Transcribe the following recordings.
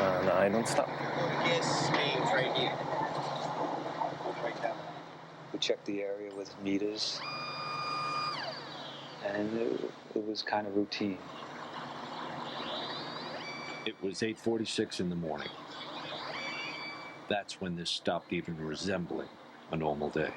and I don't stop. Yes, mains right here. Right down. We checked the area with meters, and it was kind of routine. It was 8:46 in the morning. That's when this stopped even resembling a normal day.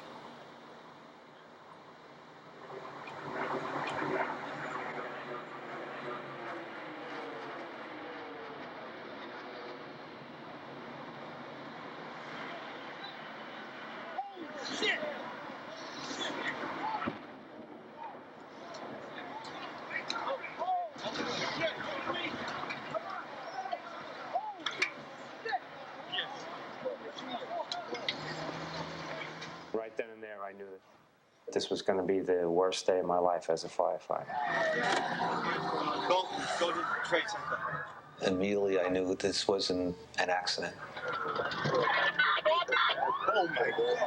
Right then and there, I knew that this was going to be the worst day of my life as a firefighter. Go to the trade center. Immediately, I knew that this wasn't an accident. Oh my God.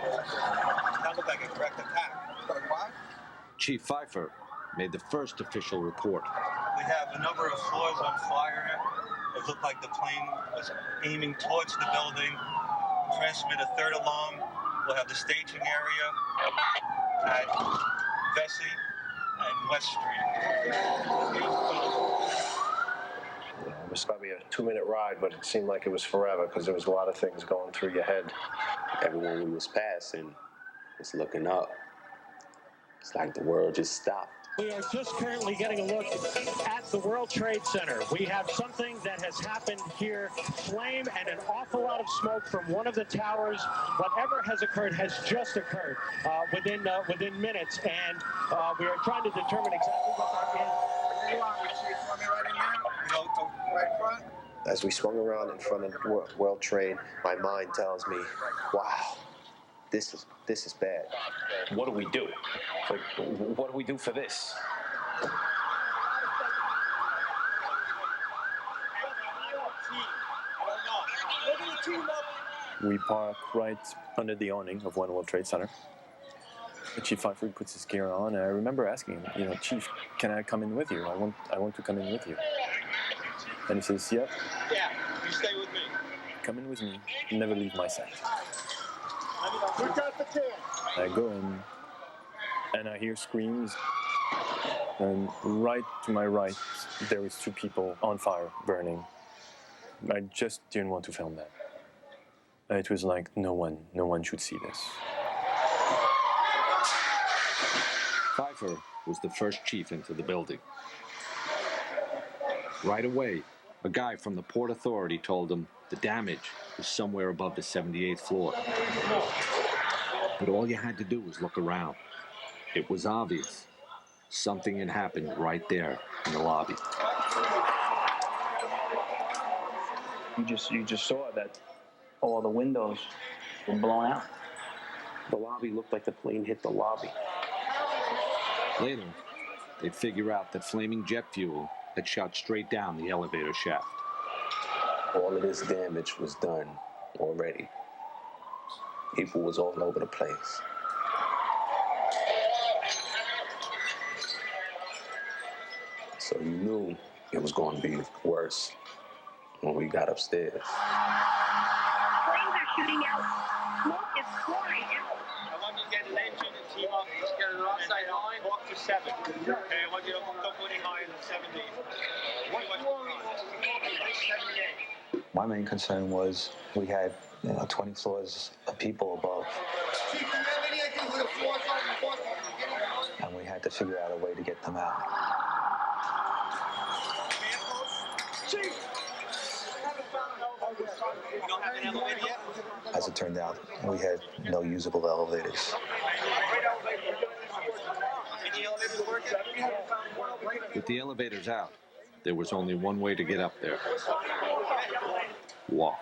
That looked like a direct attack. What? Chief Pfeiffer made the first official report. We have a number of floors on fire. It looked like the plane was aiming towards the building. Transmit a third alarm. We'll have the staging area at Vesey and West Street. It was probably a 2-minute ride, but it seemed like it was forever because there was a lot of things going through your head. Everyone we was passing was looking up. It's like the world just stopped. We are just currently getting a look at the World Trade Center. We have something that has happened here. Flame and an awful lot of smoke from one of the towers. Whatever has occurred has just occurred within minutes, and we are trying to determine exactly what that is. You want me right in here? Go right front. As we swung around in front of World Trade, my mind tells me, wow, this is bad. What do we do? Like, what do we do for this? We park right under the awning of One World Trade Center. Chief Pfeiffer puts his gear on, and I remember asking him, Chief, can I come in with you? I want to come in with you. And he says, yep. Yeah, you stay with me. Come in with me, never leave my side. Look out the kid. I go in, and I hear screams, and right to my right, there was 2 people on fire, burning. I just didn't want to film that. It was like, no one should see this. Pfeiffer was the first chief into the building. Right away, a guy from the Port Authority told him the damage was somewhere above the 78th floor. But all you had to do was look around. It was obvious. Something had happened right there in the lobby. You just saw that all the windows were blown out. The lobby looked like the plane hit the lobby. Later, they'd figure out that flaming jet fuel had shot straight down the elevator shaft. All of this damage was done already. People was all over the place. So you knew it was going to be worse when we got upstairs. Flames are shooting out. Smoke is pouring out. I want you to get an engine and team up. Just get an offside line. Walk to 7. Okay, I want you to go putting higher than 70. My main concern was we had 20 floors of people above. And we had to figure out a way to get them out. As it turned out, we had no usable elevators. With the elevators out, there was only one way to get up there. Walk.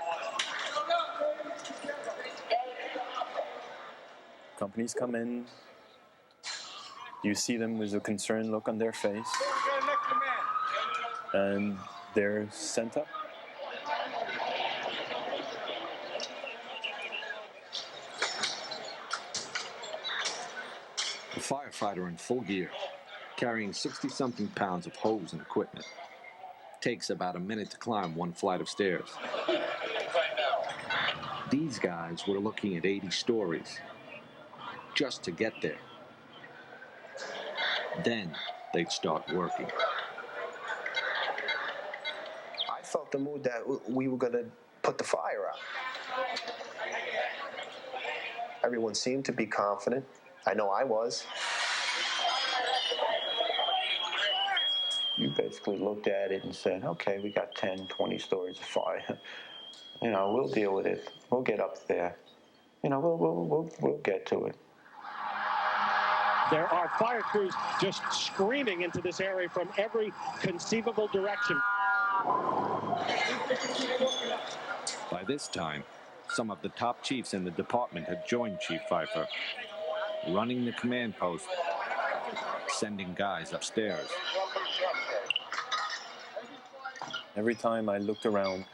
Companies come in. You see them with a concerned look on their face. And they're sent up. A firefighter in full gear, carrying 60-something pounds of hose and equipment. Takes about a minute to climb one flight of stairs. These guys were looking at 80 stories just to get there. Then they'd start working. I felt the mood that we were going to put the fire out. Everyone seemed to be confident. I know I was. You basically looked at it and said, okay, we got 10, 20 stories of fire. You know, we'll deal with it. We'll get up there. You know, we'll get to it. There are fire crews just screaming into this area from every conceivable direction. By this time, some of the top chiefs in the department had joined Chief Pfeiffer, running the command post, sending guys upstairs. Every time I looked around,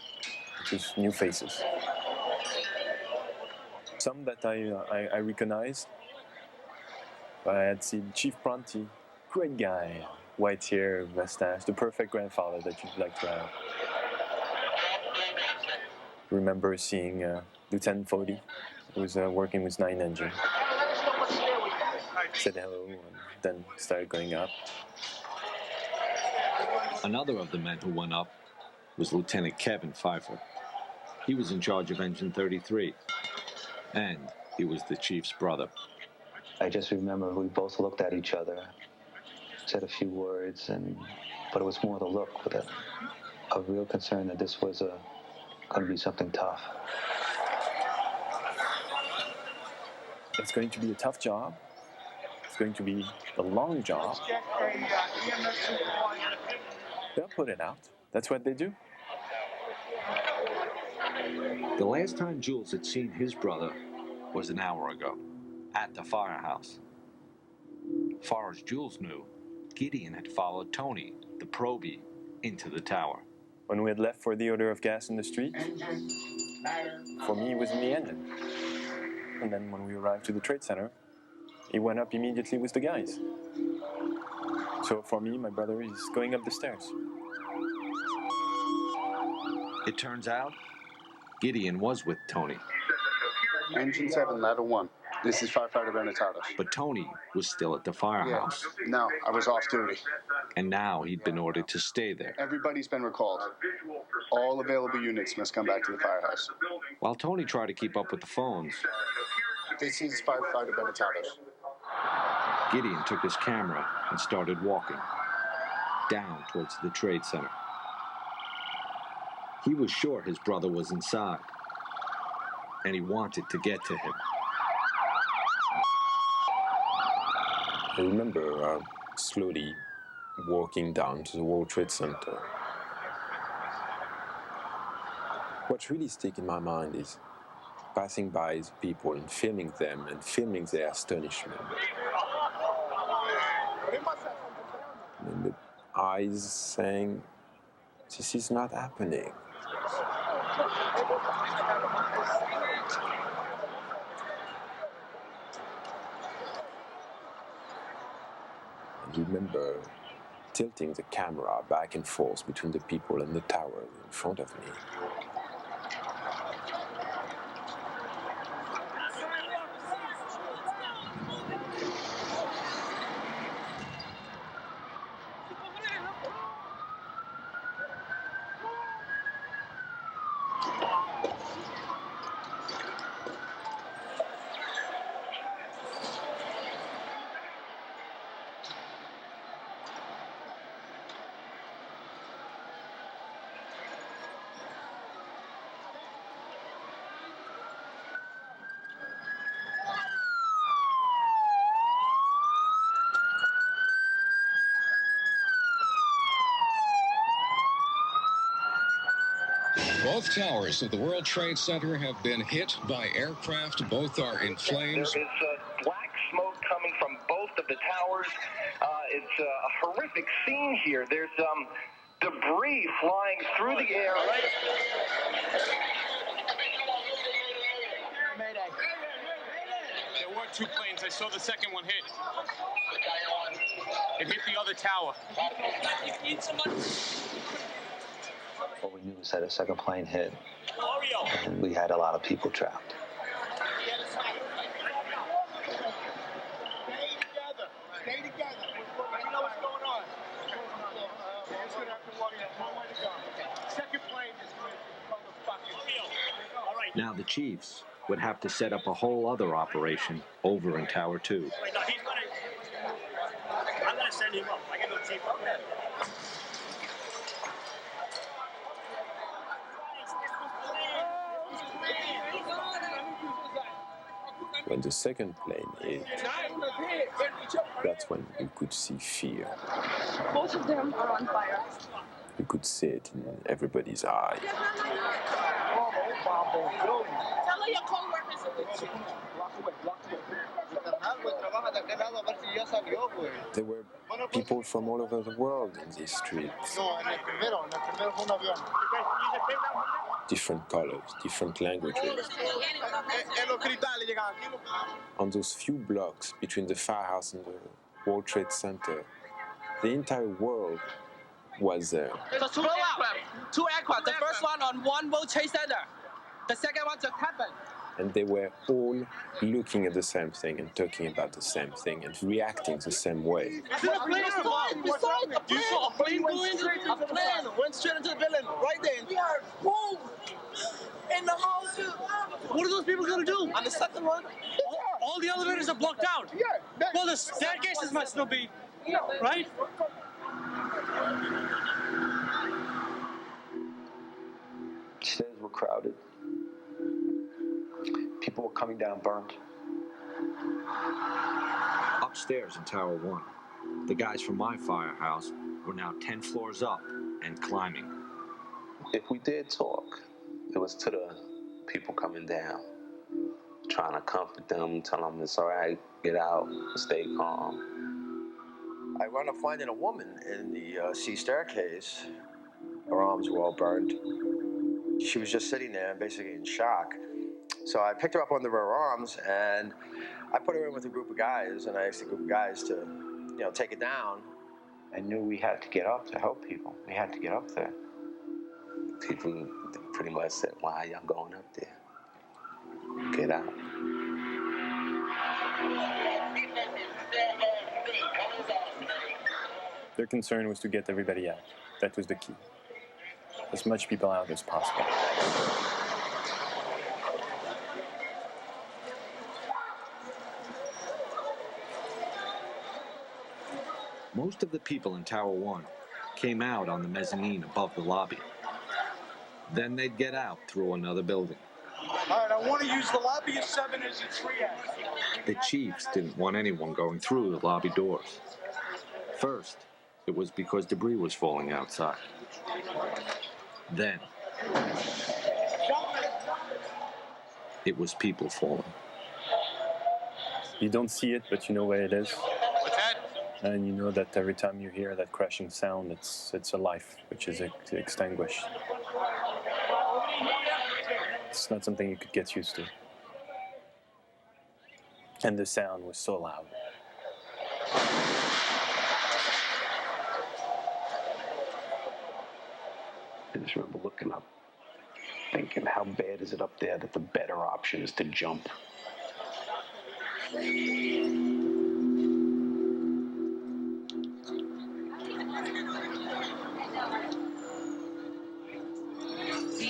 it was new faces. Some that I recognized. I had seen Chief Pronti, great guy, white hair, mustache, the perfect grandfather that you'd like to have. Remember seeing Lieutenant Fody, who was working with 9 Engine. Said hello and then started going up. Another of the men who went up was Lieutenant Kevin Pfeiffer. He was in charge of Engine 33, and he was the chief's brother. I just remember we both looked at each other, said a few words, but it was more the look with a real concern that this was going to be something tough. It's going to be a tough job. It's going to be a long job. They'll put it out. That's what they do. The last time Jules had seen his brother was an hour ago, at the firehouse. Far as Jules knew, Gideon had followed Tony, the probie, into the tower. When we had left for the odor of gas in the street, for me, it was in the engine. And then when we arrived to the trade center, he went up immediately with the guys. So for me, my brother is going up the stairs. It turns out, Gideon was with Tony. Engine 7, ladder 1. This is Firefighter Benetatos. But Tony was still at the firehouse. Yeah. No, I was off duty. And now he'd been ordered to stay there. Everybody's been recalled. All available units must come back to the firehouse. While Tony tried to keep up with the phones, this is Firefighter Benetatos. Gideon took his camera and started walking down towards the trade center. He was sure his brother was inside, and he wanted to get to him. I remember slowly walking down to the World Trade Center. What's really stuck in my mind is passing by the people and filming them and filming their astonishment. And the eyes saying, this is not happening. I remember tilting the camera back and forth between the people and the tower in front of me. Both towers of the World Trade Center have been hit by aircraft. Both are in flames. There is black smoke coming from both of the towers. It's a horrific scene here. There's debris flying through the air. Mayday. There were 2 planes. I saw the second one hit. It hit the other tower. All we knew was that a second plane hit, and we had a lot of people trapped. Stay together. We know what's going on. It's going to have to walk in. One way to go. Second plane is going to motherfuckers. All right. Now the Chiefs would have to set up a whole other operation over in Tower 2. Wait, no, I'm going to send him up. I got no chief up there. When the second plane hit, that's when you could see fear. Both of them are on fire. You could see it in everybody's eyes. Tell your co-workers. There were people from all over the world in these streets. Different colors, different languages. On those few blocks between the firehouse and the World Trade Center, the entire world was there. There's two aircraft. Two aircraft. The first one on one World Trade Center. The second one just happened. And they were all looking at the same thing and talking about the same thing and reacting the same way. You saw a plane going? A plane went straight into the building right there. We are boom in the house. What are those people going to do? On the second one? All the elevators are blocked out. Well, the staircases must still be, right? Stairs were crowded. People were coming down burnt. Upstairs in Tower 1, the guys from my firehouse were now 10 floors up and climbing. If we did talk, it was to the people coming down, trying to comfort them, tell them it's all right, get out, stay calm. I wound up finding a woman in the C staircase. Her arms were all burned. She was just sitting there, basically in shock. So I picked her up under her arms, and I put her in with a group of guys, and I asked the group of guys to, take it down. I knew we had to get up to help people. We had to get up there. People pretty much said, why are y'all going up there? Get out. Their concern was to get everybody out. That was the key. As much people out as possible. Most of the people in Tower 1 came out on the mezzanine above the lobby. Then they'd get out through another building. All right, I want to use the lobby of 7 as a 3-act. The Chiefs didn't want anyone going through the lobby doors. First, it was because debris was falling outside. Then, it was people falling. You don't see it, but you know where it is. What's that? And you know that every time you hear that crashing sound, it's a life which is extinguished. It's not something you could get used to. And the sound was so loud. I just remember looking up, thinking, how bad is it up there that the better option is to jump? The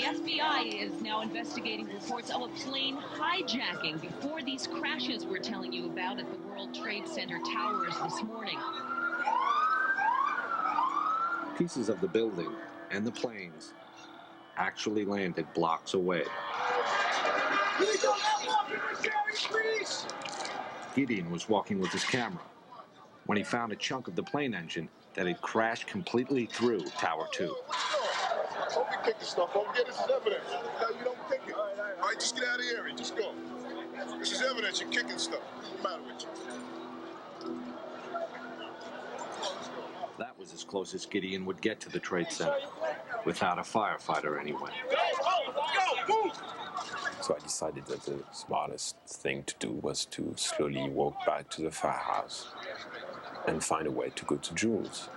FBI is now investigating reports of a plane hijacking before these crashes we're telling you about at the World Trade Center towers this morning. Pieces of the building and the planes actually landed blocks away. Gideon was walking with his camera when he found a chunk of the plane engine that had crashed completely through Tower 2. Don't be kicking stuff over here. This is evidence. No, you don't kick it. All right, just get out of the area. Just go. This is evidence. You're kicking stuff. What's the matter with you? That was as close as Gideon would get to the Trade Center, without a firefighter anyway. So I decided that the smartest thing to do was to slowly walk back to the firehouse and find a way to go to Jules.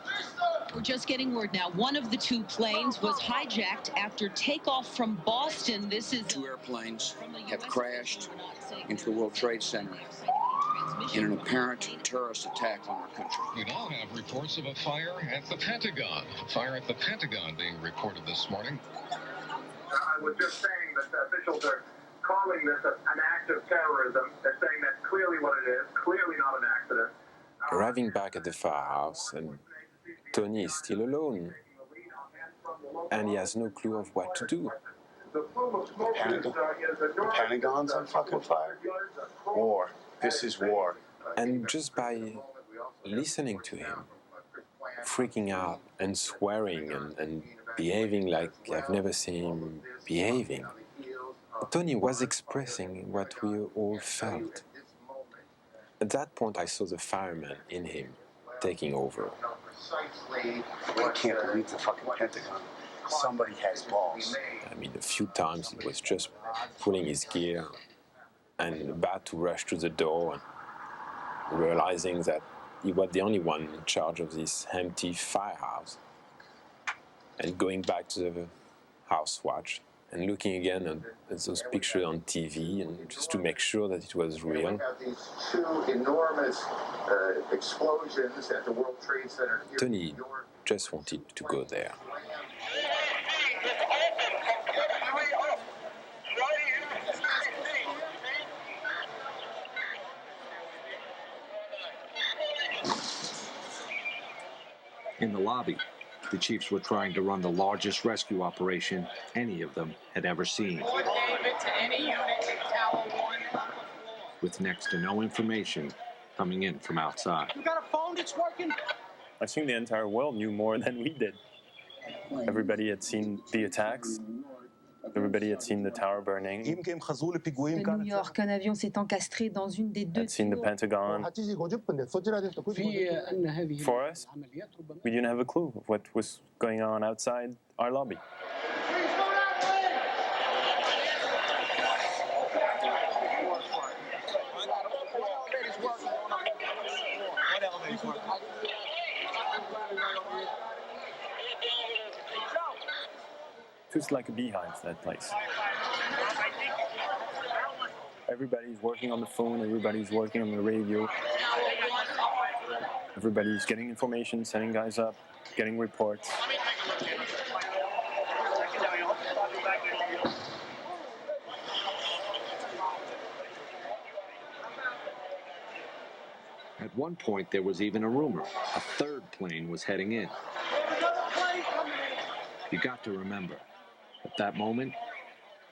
We're just getting word now. One of the two planes was hijacked after takeoff from Boston. This is two airplanes have crashed into the World Trade Center in an apparent terrorist attack on our country. We now have reports of a fire at the Pentagon. Fire at the Pentagon being reported this morning. I was just saying that the officials are calling this an act of terrorism. They're saying that's clearly what it is, clearly not an accident. Arriving back at the firehouse, and Tony is still alone, and he has no clue of what to do. The Pentagon's on fucking fire? War. This is war. And just by listening to him, freaking out and swearing and behaving like I've never seen him behaving, Tony was expressing what we all felt. At that point, I saw the fireman in him taking over. I can't believe the fucking Pentagon. Somebody has balls. I mean, a few times he was just pulling his gear and about to rush to the door, and realizing that he was the only one in charge of this empty firehouse, and going back to the house watch and looking again at those pictures on TV, and just to make sure that it was real. We have these two enormous explosions at the World Trade Center. Tony just wanted to go there. In the lobby, the chiefs were trying to run the largest rescue operation any of them had ever seen. With next to no information coming in from outside. You got a phone that's working? I think the entire world knew more than we did. Everybody had seen the attacks. Everybody had seen the tower burning. À New York, un avion s'est encastré dans une des deux Had seen the Pentagon. For us, we didn't have a clue of what was going on outside our lobby. Just like a beehive, that place. Everybody's working on the phone, everybody's working on the radio. Everybody's getting information, sending guys up, getting reports. At one point, there was even a rumor a third plane was heading in. You got to remember, at that moment,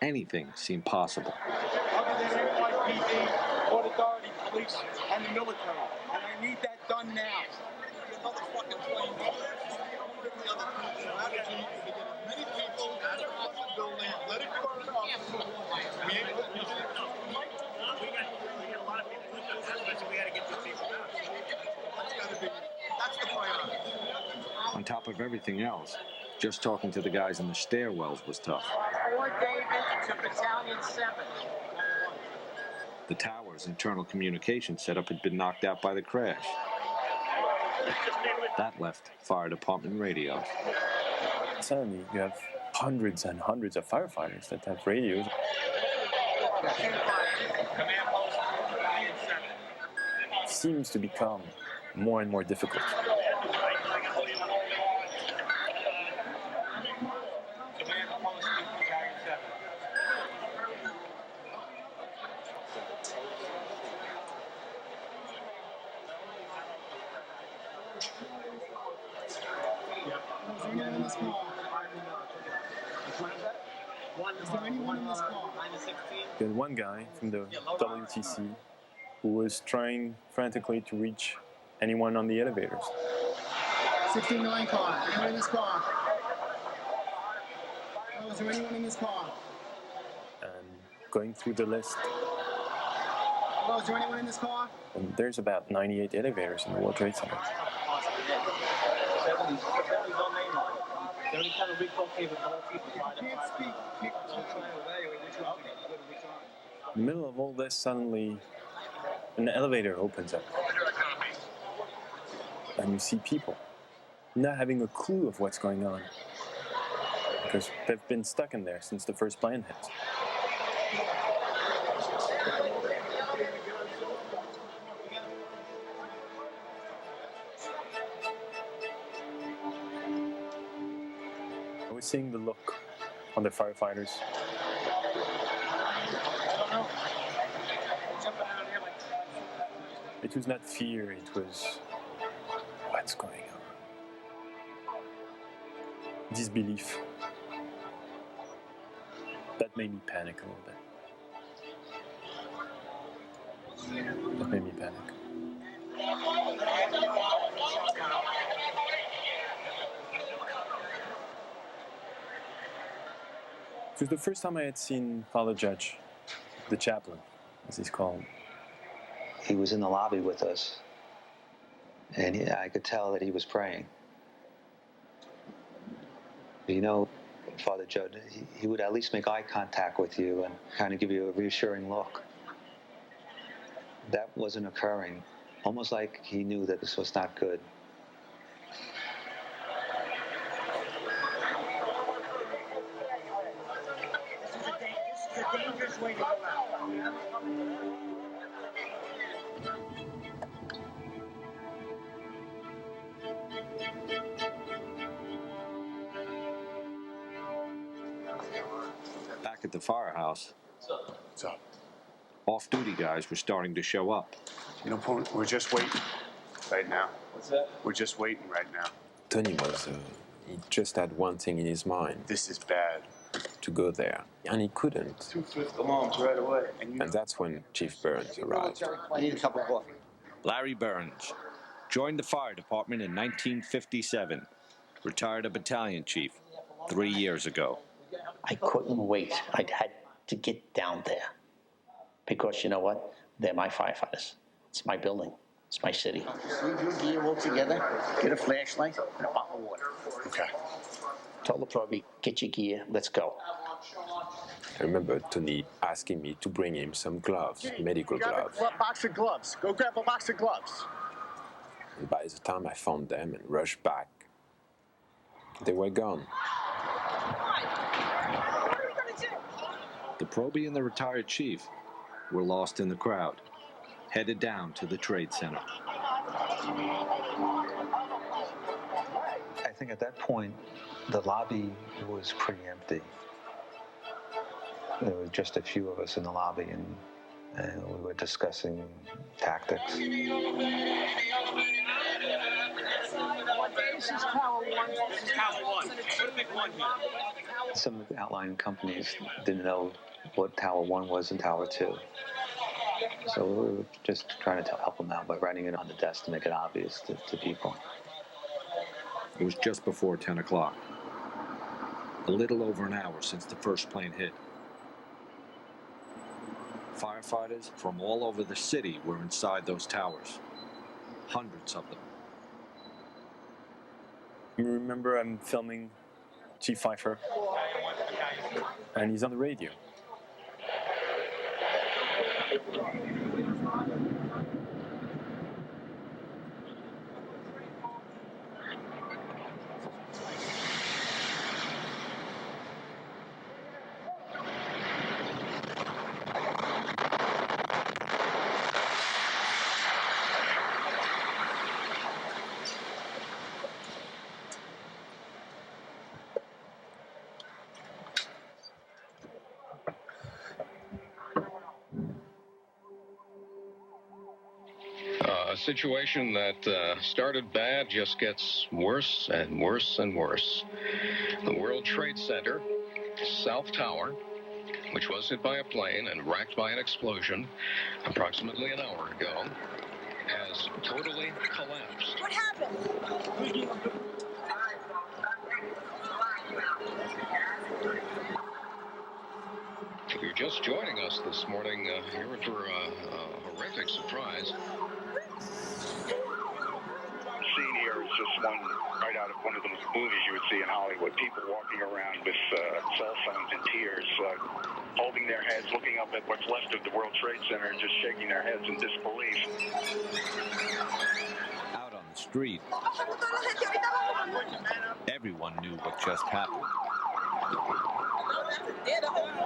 anything seemed possible. Other than NYPD, Port Authority, police, and the military. And I need that done now. Another fucking plane. Many people out of the building, let it burn up. We got a lot of people with us, so we got to get these people out. That's the priority. On top of everything else, just talking to the guys in the stairwells was tough. Fort David to Battalion 7. The tower's internal communication setup had been knocked out by the crash. That left fire department radios. Suddenly, you have hundreds and hundreds of firefighters that have radios. It seems to become more and more difficult. There's one guy from the WTC who was trying frantically to reach anyone on the elevators. 69 car. Anyone in this car? Oh, is there anyone in this car? And going through the list. Oh, is there anyone in this car? And there's about 98 elevators in the World Trade Center. In the middle of all this, suddenly an elevator opens up. And you see people. not having a clue of what's going on, because they've been stuck in there since the first plane hit. I was seeing the look on the firefighters. It was not fear, it was what's going on. Disbelief. That made me panic a little bit. That made me panic. It was the first time I had seen Father Judge, the chaplain, as he's called. He was in the lobby with us, and I could tell that he was praying. You know, Father Judge, he would at least make eye contact with you and kind of give you a reassuring look. That wasn't occurring, almost like he knew that this was not good. This is a dangerous way to go out. Back at the firehouse, What's up? off-duty guys were starting to show up. You know, we're just waiting right now. What's that? We're just waiting right now. Tony was, he just had one thing in his mind. This is bad. To go there. And he couldn't. 2 alarms right away. And that's when Chief Burns arrived. I need a cup of coffee. Larry Burns joined the fire department in 1957. Retired a battalion chief 3 years ago. I couldn't wait. I had to get down there. Because you know what? They're my firefighters. It's my building. It's my city. Leave your gear all together, get a flashlight, and a bottle of water. Okay. Told the Proby, get your gear, let's go. I remember Tony asking me to bring him some gloves, medical gloves. Grab a box of gloves. Go grab a box of gloves. And by the time I found them and rushed back, they were gone. The Proby and the retired chief were lost in the crowd, headed down to the Trade Center. I think at that point, the lobby was pretty empty. There were just a few of us in the lobby, and we were discussing tactics. This is Tower 1. This is Tower 1. Put a big 1 here. Some of the outlying companies didn't know what Tower 1 was and Tower 2. So we were just trying to help them out by writing it on the desk to make it obvious to people. It was just before 10 o'clock. A little over an hour since the first plane hit. Firefighters from all over the city were inside those towers. Hundreds of them. You remember I'm filming Chief Pfeiffer, and he's on the radio. A situation that started bad just gets worse and worse and worse. The World Trade Center, South Tower, which was hit by a plane and racked by an explosion approximately an hour ago, has totally collapsed. What happened? If you're just joining us this morning, you're in for a horrific surprise. Scene here is just one right out of one of those movies you would see in Hollywood. People walking around with cell phones and tears, holding their heads, looking up at what's left of the World Trade Center and just shaking their heads in disbelief. Out on the street, everyone knew what just happened.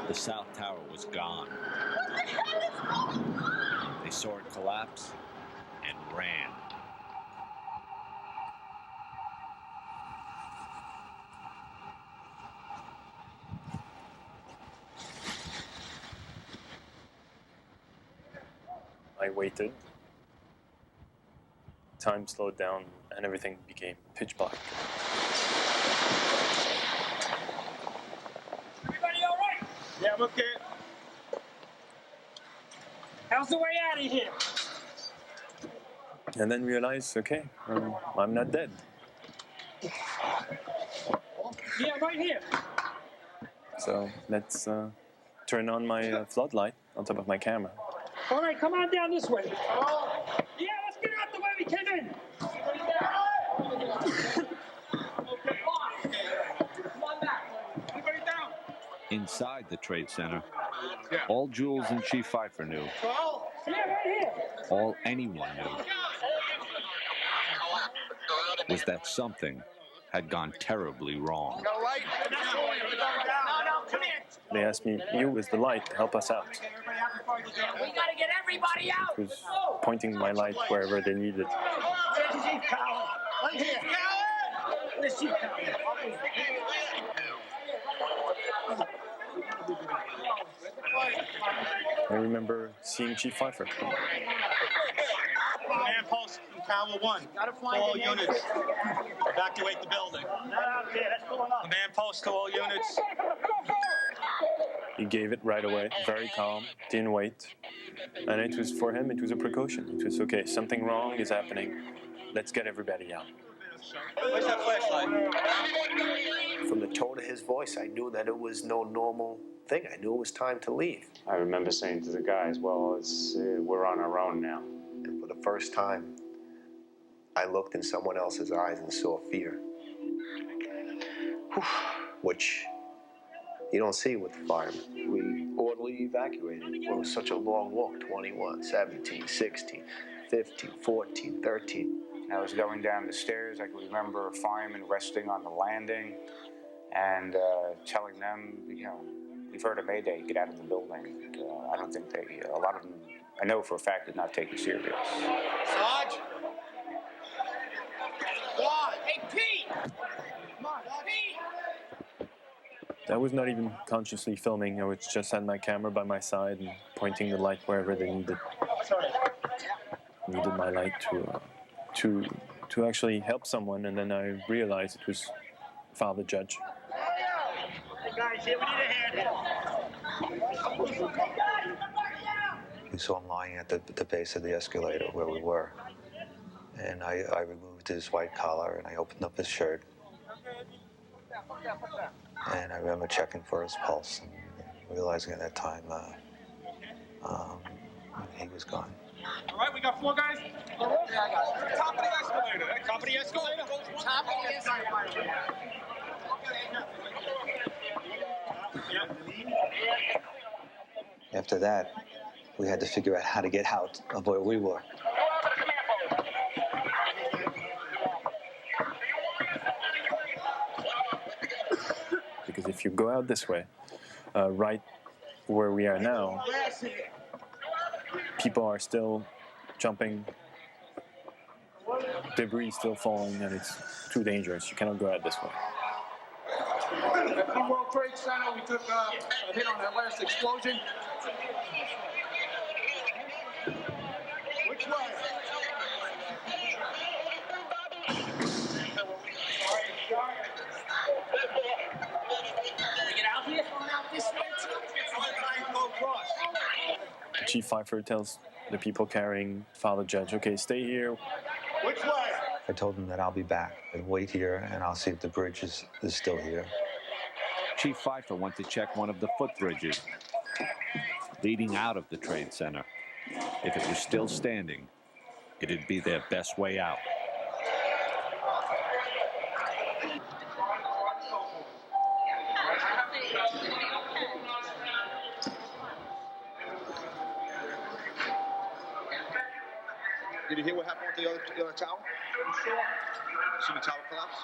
The South Tower was gone. They saw it collapse and ran. I waited. Time slowed down and everything became pitch black. Everybody all right? Yeah, I'm okay. How's the way out of here? And then realized, okay, I'm not dead. Yeah, right here. So let's turn on my floodlight on top of my camera. All right, come on down this way. Yeah, let's get out the way we came in. Okay, come on back. Everybody down. Inside the Trade Center, all Jules and Chief Pfeiffer knew, Yeah, right here. all anyone knew, was that something had gone terribly wrong. Go right. No, come here. They asked me, you with the light, help us out. We gotta get everybody out. It was pointing my light wherever they needed. Where's Chief Cowell? Right here. Where's Chief Cowell? I remember seeing Chief Pfeiffer. Command post from Tower 1. To all units. Evacuate the building. Command post to all units. He gave it right away, very calm, didn't wait. And it was, for him, it was a precaution. It was, okay, something wrong is happening. Let's get everybody out. Where's that flashlight? From the tone of his voice, I knew that it was no normal thing. I knew it was time to leave. I remember saying to the guys, well, we're on our own now. And for the first time, I looked in someone else's eyes and saw fear. Which you don't see with the firemen. We orderly evacuated. It was such a long walk, 21, 17, 16, 15, 14, 13. I was going down the stairs. I can remember a fireman resting on the landing and telling them, we've heard a mayday, get out of the building. I don't think a lot of them, I know for a fact, did not take it serious. Sarge? What? Hey, Pete! Come on, Pete! I was not even consciously filming. I was just had my camera by my side and pointing the light wherever they needed my light to actually help someone. And then I realized it was Father Judge. Hey, guys, here, we need a hand. We saw him lying at the base of the escalator where we were. And I removed his white collar and I opened up his shirt. And I remember checking for his pulse and realizing at that time he was gone. All right, we got 4 guys. Top of the escalator. Top of the escalator. Top of the escalator. After that, we had to figure out how to get out of where we were. Because if you go out this way, right where we are now, people are still jumping, debris still falling, and it's too dangerous. You cannot go out this way. At the World Trade Center, we took a hit on that last explosion. Which way? We get out here? Out this way too? Go across. Chief Pfeiffer tells the people carrying Father Judge, okay, stay here. Which way? I told him that I'll be back and wait here and I'll see if the bridge is still here. Chief Pfeiffer went to check one of the footbridges leading out of the Trade Center. If it was still standing, it'd be their best way out. Did you hear what happened with the other tower? See the tower collapse?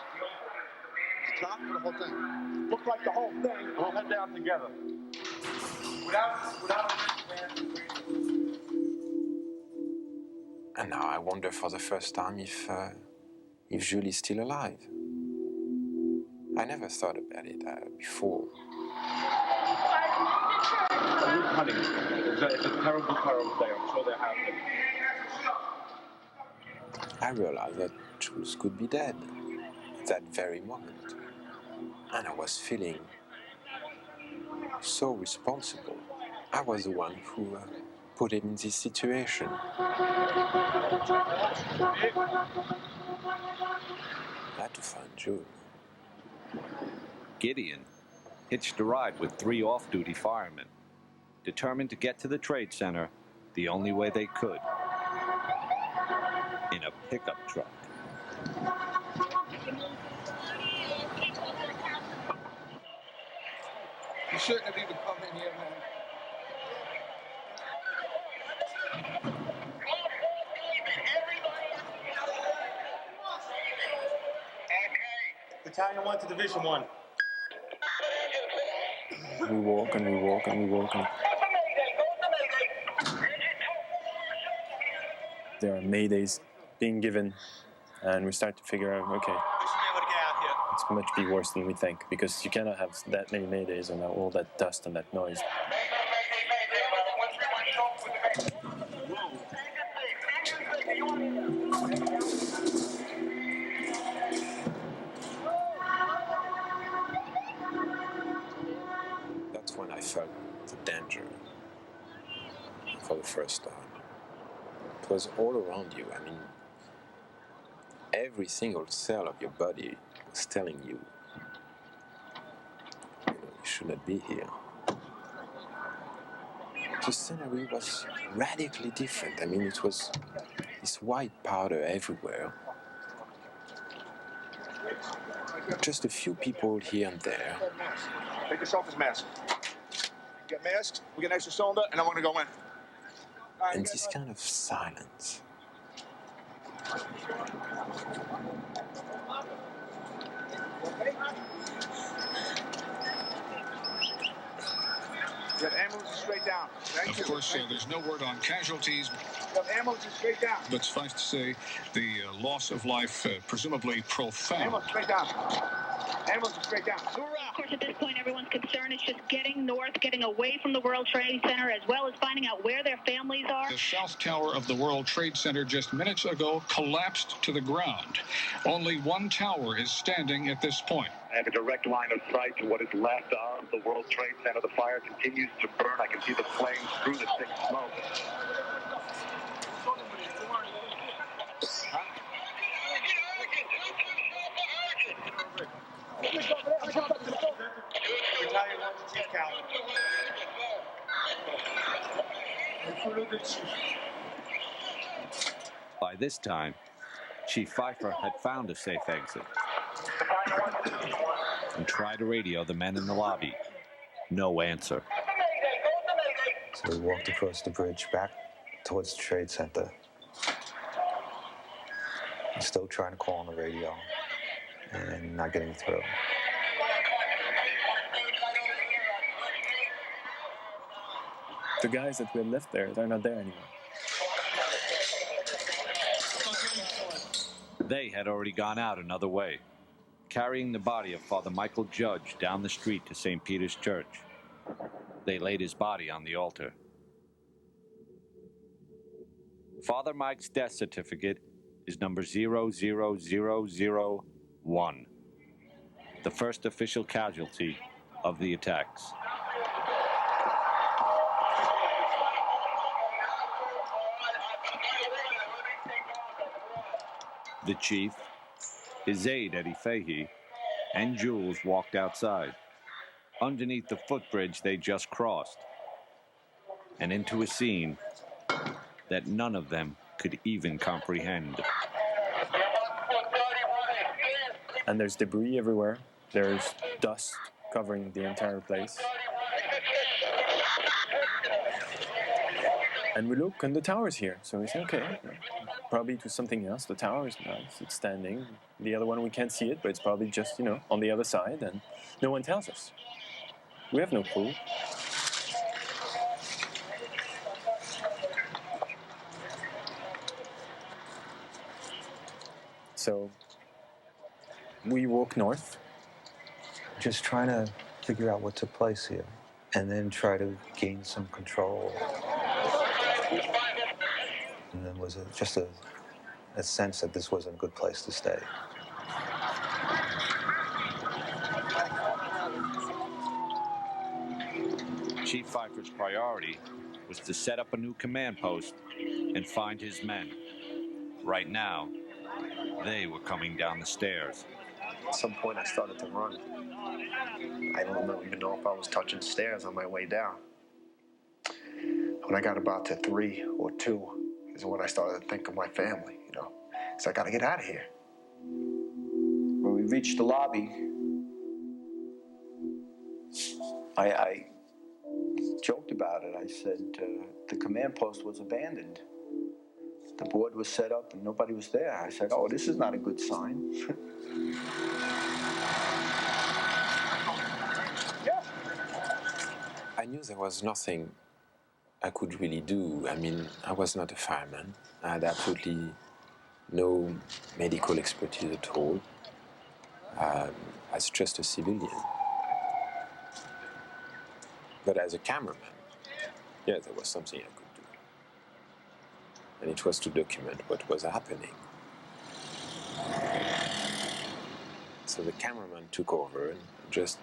The top or the whole thing? Looks like the whole thing. We'll head down together. Without And now I wonder for the first time if Julie's still alive. I never thought about it before. Honey, it's a terrible, terrible day. I'm sure they're happy. I realized that Jules could be dead at that very moment. And I was feeling so responsible. I was the one who put him in this situation. I had to find Jules. Gideon hitched a ride with 3 off-duty firemen, determined to get to the trade center the only way they could, in a pickup truck. You shouldn't have even come in here, man. Battalion 1 to Division 1. We walk and we walk and we walk and there are maydays being given and we start to figure out, okay, it's much be worse than we think because you cannot have that many maydays and all that dust and that noise. That's when I felt the danger for the first time. It was all around you. I mean, every single cell of your body was telling you, you should not be here. The scenery was radically different. I mean, it was this white powder everywhere. Just a few people here and there. Take yourself his mask. Get masked, we get an extra cylinder, and then we're going to go in. And this kind of silence. You have ambulances straight down. Of course, there's no word on casualties. You have ambulances straight down. But suffice to say, the loss of life presumably profound. Ambulance straight down. Ambulance straight down. Of course, at this point, everyone's concern is just getting north, getting away from the World Trade Center, as well as finding out where their families are. The south tower of the World Trade Center just minutes ago collapsed to the ground. Only one tower is standing at this point. I have a direct line of sight to what is left of the World Trade Center. The fire continues to burn. I can see the flames through the thick smoke. By this time, Chief Pfeiffer had found a safe exit and tried to radio the men in the lobby. No answer. So we walked across the bridge back towards the Trade Center. I'm still trying to call on the radio and not getting through. The guys that we had left there, they're not there anymore. They had already gone out another way, carrying the body of Father Michael Judge down the street to St. Peter's Church. They laid his body on the altar. Father Mike's death certificate is number 00001, the first official casualty of the attacks. The chief, his aide Eddie Fahey, and Jules walked outside, underneath the footbridge they just crossed, and into a scene that none of them could even comprehend. And there's debris everywhere. There's dust covering the entire place. And we look and the tower's here. So we say, okay, probably to something else. The tower is nice, it's standing. The other one, we can't see it, but it's probably just, on the other side, and no one tells us. We have no clue. So we walk north. Just trying to figure out what took place here, and then try to gain some control. And there was just a sense that this wasn't a good place to stay. Chief Pfeiffer's priority was to set up a new command post and find his men. Right now, they were coming down the stairs. At some point, I started to run. I don't even know if I was touching stairs on my way down. When I got about to 3 or 2 is when I started to think of my family, So I got to get out of here. When we reached the lobby, I joked about it. I said the command post was abandoned. The board was set up and nobody was there. I said, oh, this is not a good sign. I knew there was nothing I could really do. I mean, I was not a fireman. I had absolutely no medical expertise at all. As just a civilian. But as a cameraman, yeah, there was something I could do. And it was to document what was happening. So the cameraman took over and just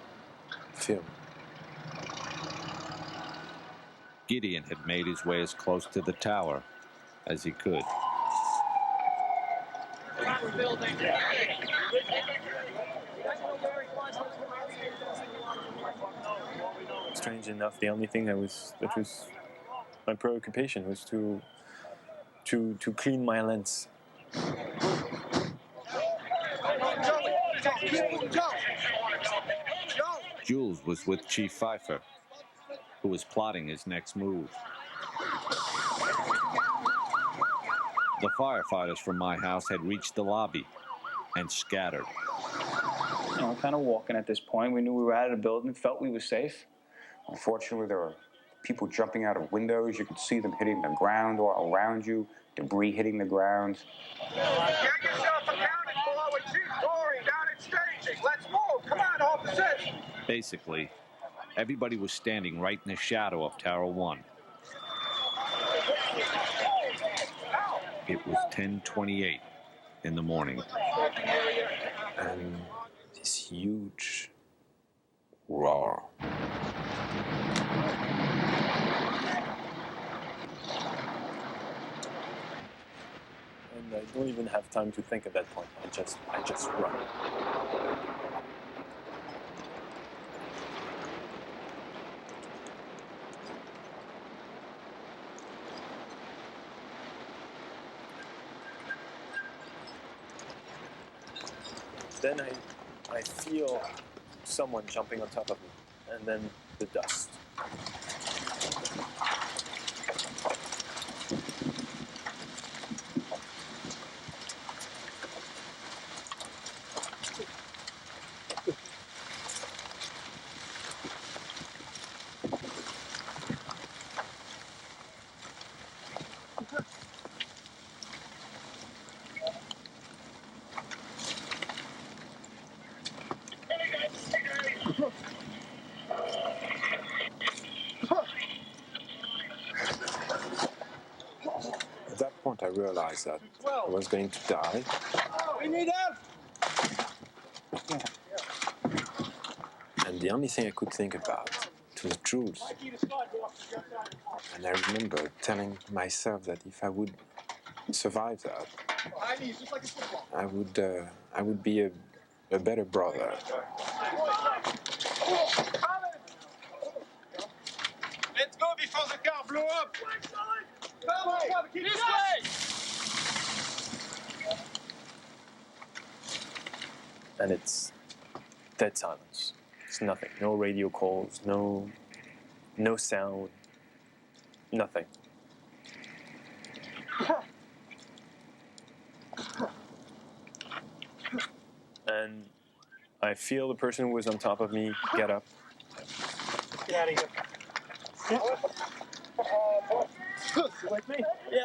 filmed. Gideon had made his way as close to the tower as he could. Strange enough, the only thing that was my preoccupation was to clean my lens. Jules was with Chief Pfeiffer, who was plotting his next move. The firefighters from my house had reached the lobby and scattered. Kind of walking at this point. We knew we were out of the building, felt we were safe. Unfortunately, there were people jumping out of windows. You could see them hitting the ground all around you, debris hitting the ground. Get yourself accounted for with Chief Corey down at staging. Let's move. Come on, officers. Basically, everybody was standing right in the shadow of Tower 1. It was 10:28 in the morning. And this huge roar. And I don't even have time to think at that point. I just run. Then I feel someone jumping on top of me, and then the dust. At that point, I realized that I was going to die. We need help. And the only thing I could think about was Jules. And I remember telling myself that if I would survive that, I would be a better brother. Let's go before the car blow up. This way. And it's dead silence. It's nothing. No radio calls, no sound, nothing. and I feel the person who was on top of me get up. Get out of here. You with me? Yeah.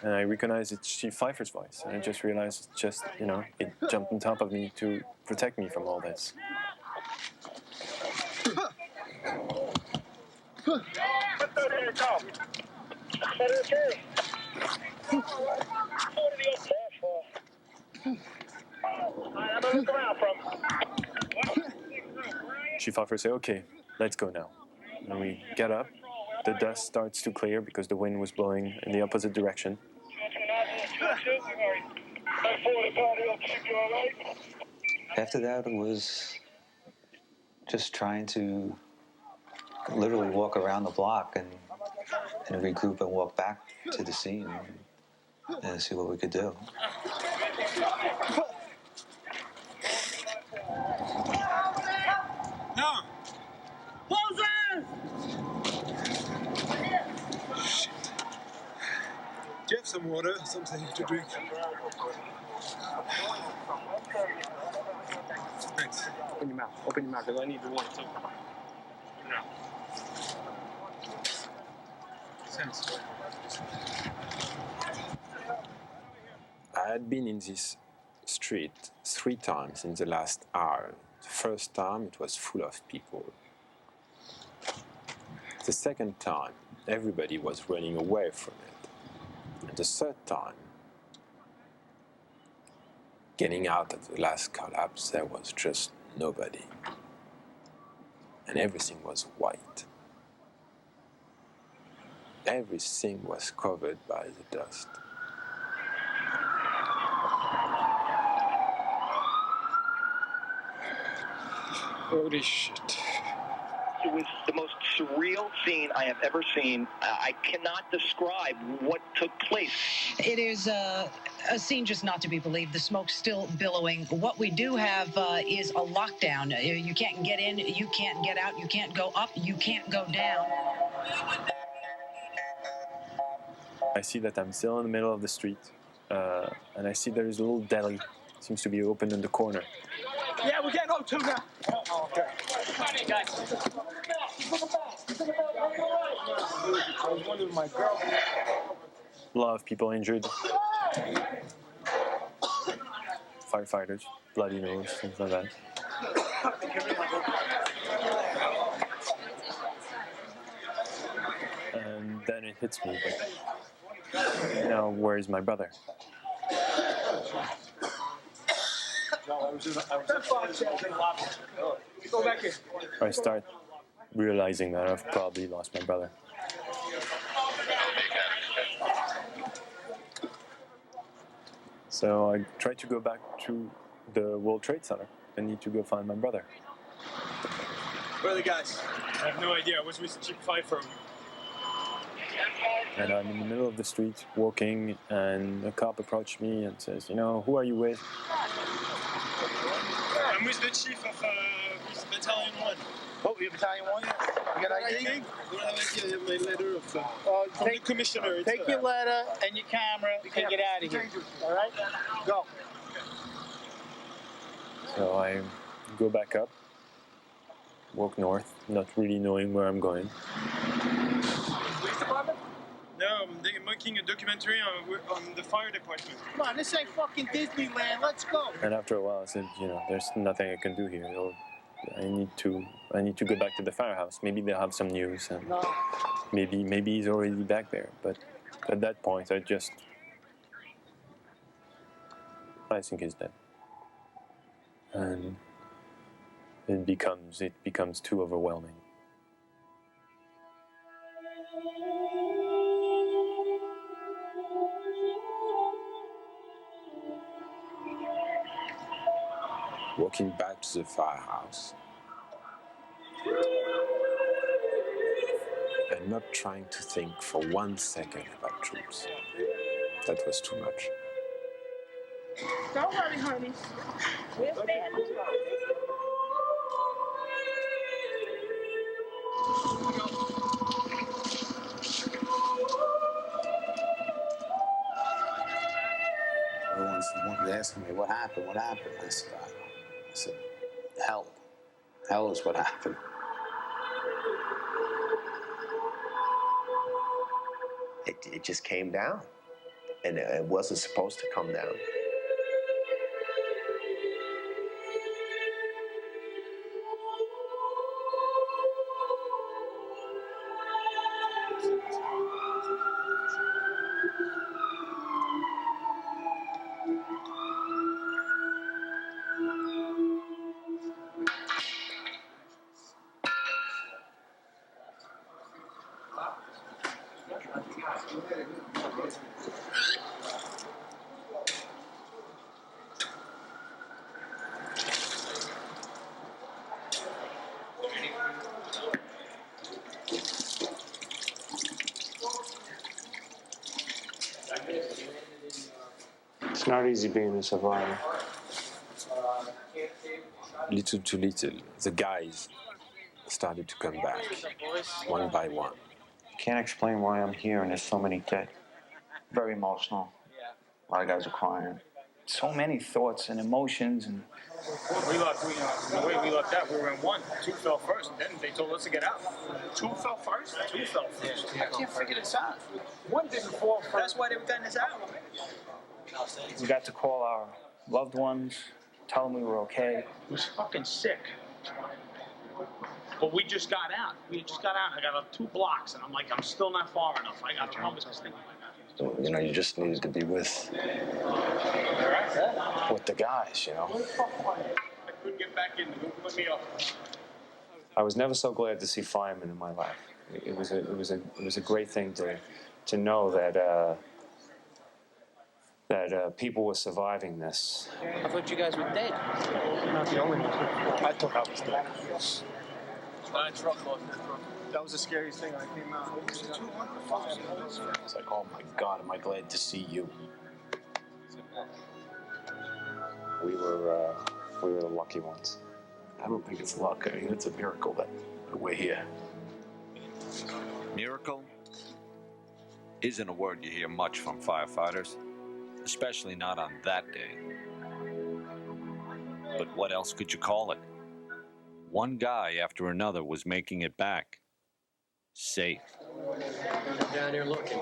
And I recognize it's Chief Pfeiffer's voice. And I just realized it's just, it jumped on top of me to protect me from all this. Chief Pfeiffer said, okay, let's go now. And we get up. The dust starts to clear because the wind was blowing in the opposite direction. After that, it was just trying to literally walk around the block and regroup and walk back to the scene and see what we could do. No! Closers! Shit. Do you have some water, something to drink? Thanks. Open your mouth, because I need the water too. No. Thanks. I had been in this street 3 times in the last hour. The first time it was full of people. The second time everybody was running away from it. And the third time, getting out of the last collapse, there was just nobody. And everything was white. Everything was covered by the dust. Holy shit. It was the most surreal scene I have ever seen. I cannot describe what took place. It is a scene just not to be believed. The smoke's still billowing. What we do have is a lockdown. You can't get in, you can't get out, you can't go up, you can't go down. I see that I'm still in the middle of the street, and I see there is a little deli. Seems to be open in the corner. Yeah, we're getting home too now. Oh, okay. Come on in, guys. I was wondering my girl. A lot of people injured. Firefighters, bloody nose, things like that. And then it hits me, but now where's my brother? Go back here. I start realizing that I've probably lost my brother. So I try to go back to the World Trade Center. I need to go find my brother. Where are the guys? I have no idea. I was with Chief Pfeiffer. And I'm in the middle of the street walking, and a cop approached me and says, who are you with? I'm with the chief of Battalion 1. Oh, you're Battalion 1? You got ID? I don't have ID. I have my letter from the commissioner. Take your letter and your camera and get out of here. All right? Go. So I go back up, walk north, not really knowing where I'm going. Police department? No, they're making a documentary on the fire department. Come on, this ain't fucking Disneyland. Let's go. And after a while, I said, there's nothing I can do here. I need to go back to the firehouse. Maybe they'll have some news, and maybe he's already back there. But at that point, I think he's dead. And it becomes too overwhelming. Walking back to the firehouse and not trying to think for 1 second about troops. That was too much. Don't worry, honey. We're standing. Everyone's asking me, what happened? I said, I don't know. said, hell. Hell is what happened. It just came down, and it wasn't supposed to come down. It's not easy being a survivor. Little to little, the guys started to come back, one by one. Can't explain why I'm here and there's so many dead. Very emotional. A lot of guys are crying. So many thoughts and emotions and... The way we lucked out, we were in one. Two fell first, and then they told us to get out. Two fell first? Two fell first. I can't figure this out. One didn't fall first. That's why they were getting us out. We got to call our loved ones, tell them we were okay. He was fucking sick. But we just got out. I got up 2 blocks, and I'm like, I'm still not far enough. I got to promise this thing. You know, you just needed to be with the guys, you know. I couldn't get back in. They put me up. I was never so glad to see firemen in my life. It was a great thing to know that people were surviving this. I thought you guys were dead. Not the only one. I thought I was dead. That was the scariest thing when I came out. I was like, oh my God, am I glad to see you. We were the lucky ones. I don't think it's luck. I mean, it's a miracle that we're here. Miracle isn't a word you hear much from firefighters, especially not on that day. But what else could you call it? One guy after another was making it back. Safe. Down here looking.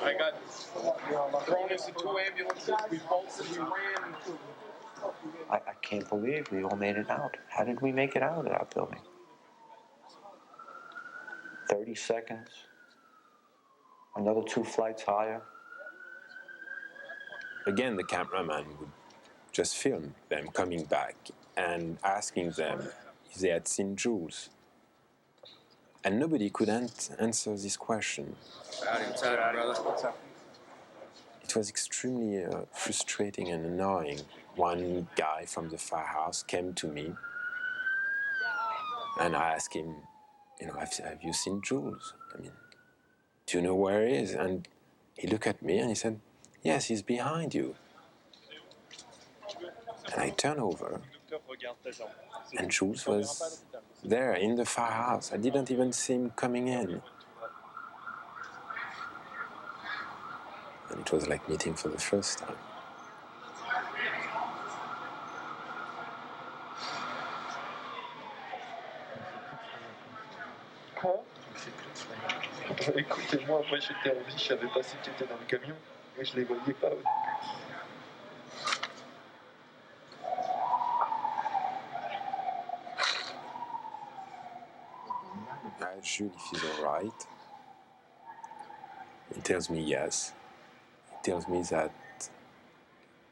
I got thrown into 2 ambulances. We bolted, we ran. I can't believe we all made it out. How did we make it out of that building? 30 seconds. Another 2 flights higher. Again, the cameraman would just film them coming back and asking them if they had seen Jules. And nobody could answer this question. It was extremely frustrating and annoying. One guy from the firehouse came to me and I asked him, you know, have you seen Jules? I mean, do you know where he is? And he looked at me and he said, yes, he's behind you. And I turned over and Jules was there in the firehouse. I didn't even see him coming in. And it was like meeting for the first time. Écoutez-moi, moi j'étais en vie, je savais pas si tu étais dans le camion, mais je les voyais pas. I asked Jules if he's all right. He tells me yes. He tells me that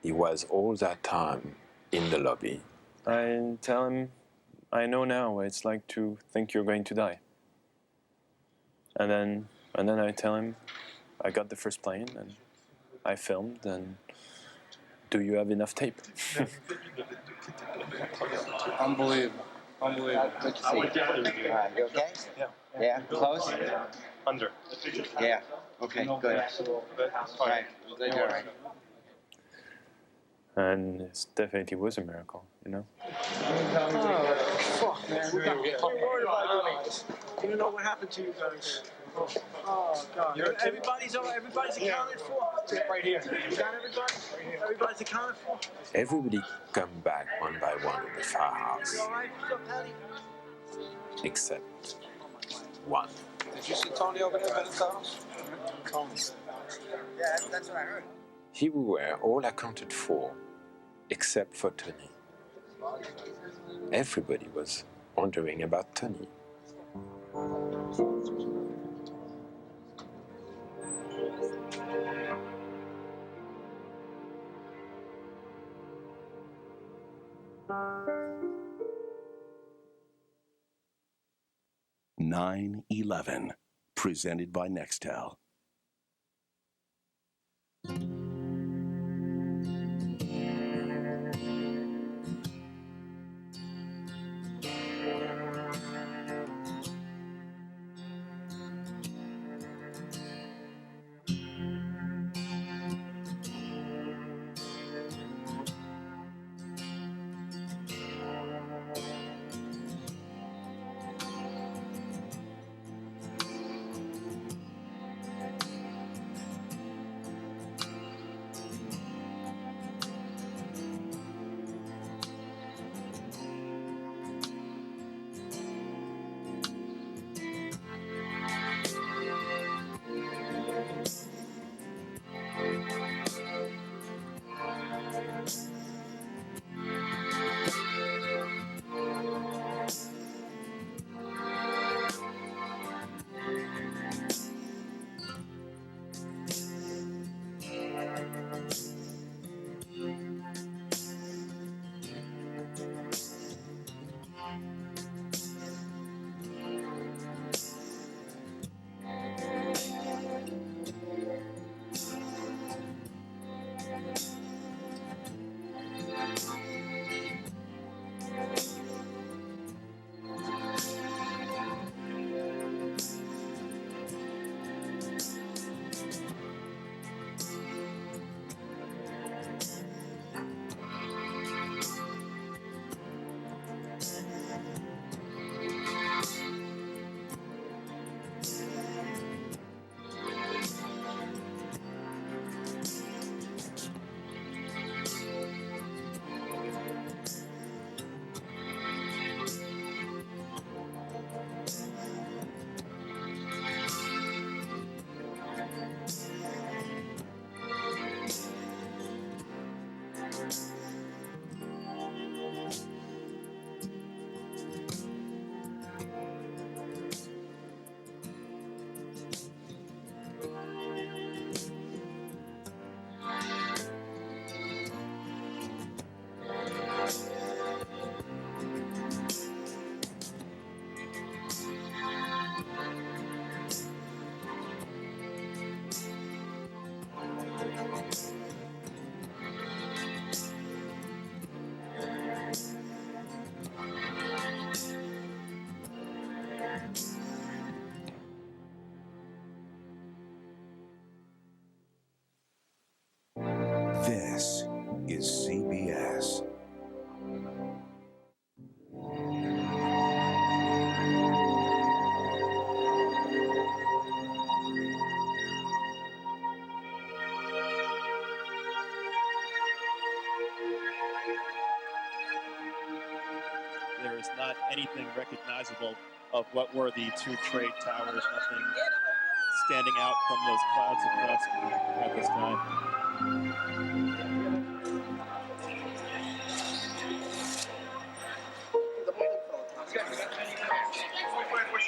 he was all that time in the lobby. I tell him, I know now what it's like to think you're going to die. And then I tell him, I got the first plane and I filmed, and do you have enough tape? Unbelievable. Unbelievable. Good to see you. You okay? Yeah. Yeah, close? Under. Yeah, okay, good. Right, glad you're all right. And it definitely was a miracle, you know? Oh, fuck, man. We're worried about you. You don't know what happened to you guys. Oh, God. Everybody's accounted for. Right here. You got everybody? Right here. Everybody's accounted for. Everybody come back one by one in the firehouse, You all right? What's up, Patty? except one. Did you see Tony over there by the house? Tony. Yeah, that's what I heard. Here we were all accounted for, except for Tony. Everybody was wondering about Tony. (9/11), presented by Nextel. This is CBS. There is not anything recognizable of what were the two trade towers, nothing standing out from those clouds of dust at this time.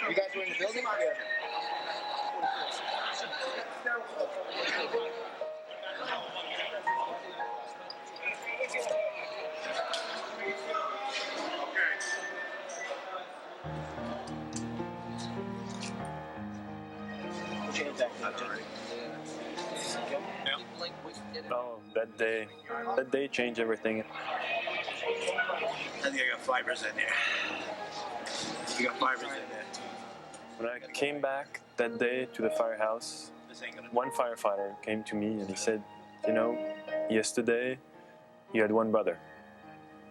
You guys were in the building? Yeah. Oh, that day changed everything. I think I got fibers in there. You got fibers in there. When I came back that day to the firehouse, one firefighter came to me and he said, you know, yesterday you had one brother.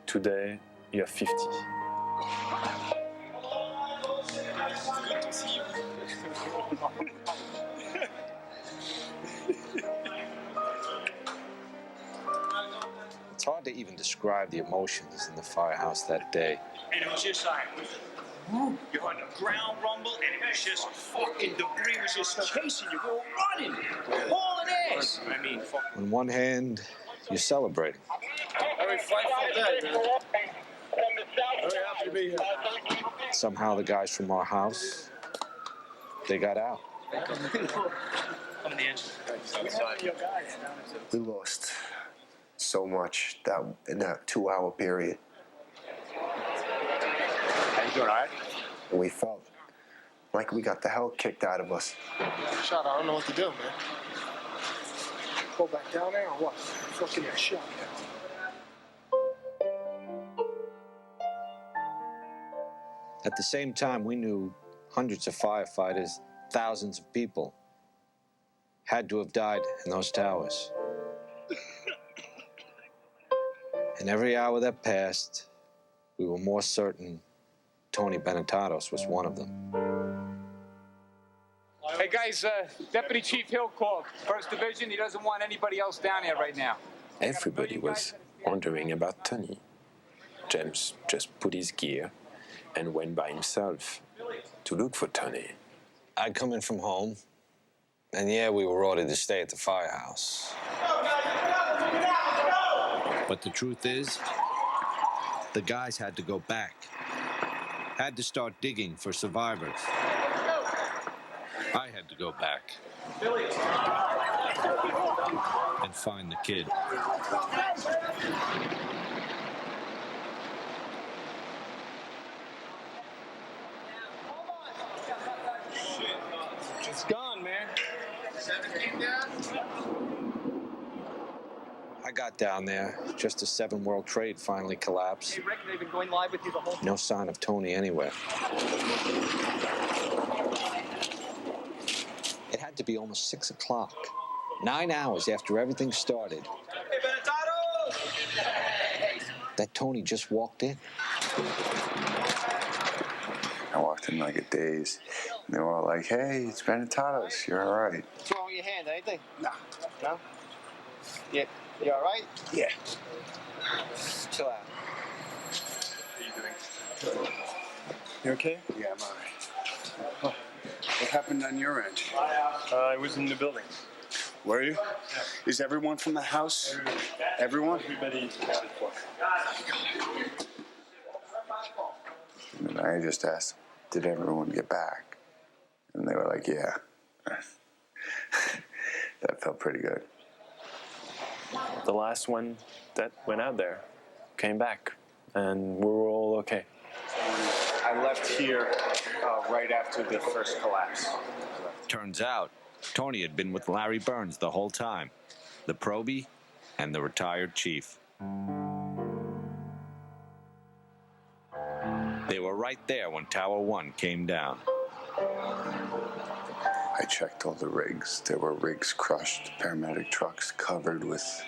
Today you have 50. Good to see you. It's hard to even describe the emotions in the firehouse that day. And it was just like, whoop, you're on the ground rumble, and it was just fucking debris was just chasing you. We were running, hauling ass. I mean, fuck. On one hand, you're celebrating. Very frightful day, man. Very happy to be here. Somehow the guys from our house, they got out. Come in the engine. We lost so much in that 2-hour period. Are you doing all right? And we felt like we got the hell kicked out of us. Shot, I don't know what to do, man. Go back down there or what? Fucking get shot. At the same time, we knew hundreds of firefighters, thousands of people had to have died in those towers. And every hour that passed, we were more certain Tony Benetatos was one of them. Hey guys, Deputy Chief Hill called. 1st Division, he doesn't want anybody else down here right now. Everybody was wondering about Tony. James just put his gear and went by himself to look for Tony. I'd come in from home, and yeah, we were ordered to stay at the firehouse. But the truth is, the guys had to go back. Had to start digging for survivors. I had to go back and find the kid. It's gone, man. 17 down? I got down there just as 7 World Trade finally collapsed. Hey Rick, they've been going live with you the whole time. No sign of Tony anywhere. It had to be almost 6 o'clock. 9 hours after everything started. Hey, Benetatos! That Tony just walked in. I walked in like a daze. And they were all like, hey, it's Benetatos. You're all right. What's wrong with your hand? Anything? Nah. No? Yeah. You all right? Yeah. Chill out. How you doing? You okay? Yeah, I'm all right. What happened on your end? I was in the building. Were you? Is everyone from the house? Everyone? Everybody accounted for. And I just asked, did everyone get back? And they were like, yeah. That felt pretty good. The last one that went out there came back, and we were all okay. I left here right after the first collapse. Turns out, Tony had been with Larry Burns the whole time. The probie and the retired chief. They were right there when Tower 1 came down. I checked all the rigs. There were rigs crushed, paramedic trucks covered with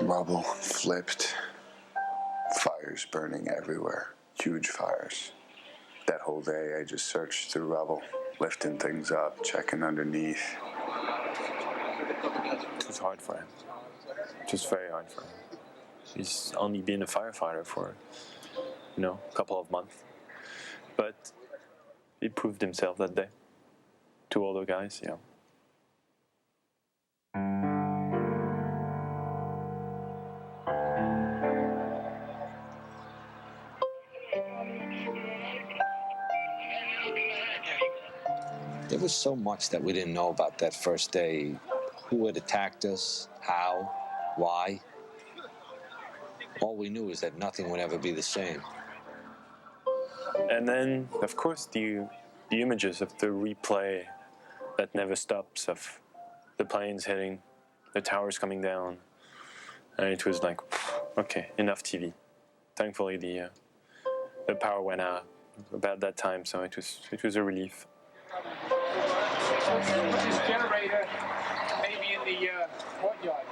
rubble, flipped, fires burning everywhere, huge fires. That whole day I just searched through rubble, lifting things up, checking underneath. It was hard for him. It was very hard for him. He's only been a firefighter for, a couple of months. But he proved himself that day to all the guys, yeah. There was so much that we didn't know about that first day. Who had attacked us, how, why. All we knew is that nothing would ever be the same. And then, of course, the images of the replay that never stops of the planes hitting, the towers coming down. And it was like, okay, enough TV. Thankfully, the power went out about that time, so it was a relief. This generator maybe in the courtyard,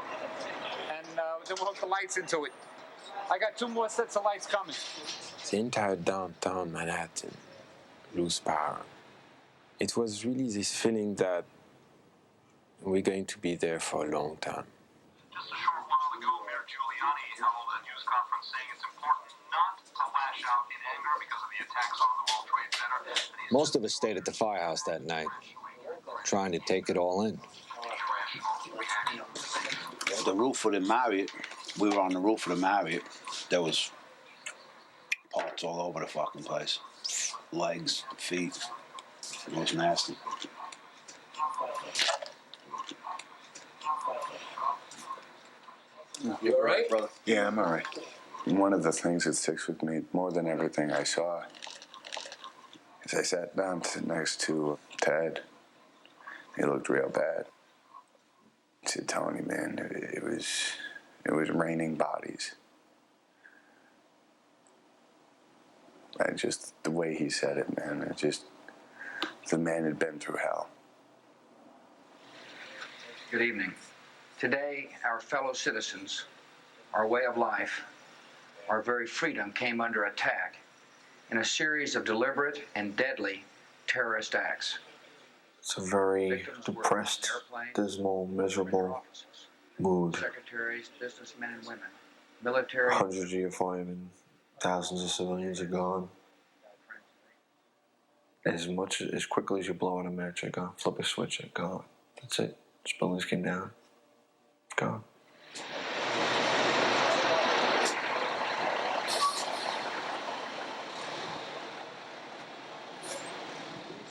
and then we'll hook the lights into it. I got 2 more sets of lights coming. The entire downtown Manhattan lose power it was really this feeling that we're going to be there for a long time. Just a short while ago, Mayor Giuliani held a news conference saying it's important not to lash out in anger because of the attacks on the World Trade Center. Most of us stayed at the firehouse that night, trying to take it all in. The roof of the Marriott, we were on the roof of the Marriott. There was parts all over the fucking place. Legs, feet. It was nasty. You all right, brother? Yeah, I'm all right. One of the things that sticks with me more than everything I saw is I sat down next to Ted. He looked real bad. I said, Tony, man, it was raining bodies. The way he said it, man, the man had been through hell. Good evening. Today, our fellow citizens, our way of life, our very freedom came under attack in a series of deliberate and deadly terrorist acts. It's a very depressed, dismal, miserable mood. Secretaries, businessmen and women, military. Hundreds of your firemen, thousands of civilians are gone. As quickly as you blow out a match, they're gone. Flip a switch, they're gone. That's it. These buildings came down. Gone.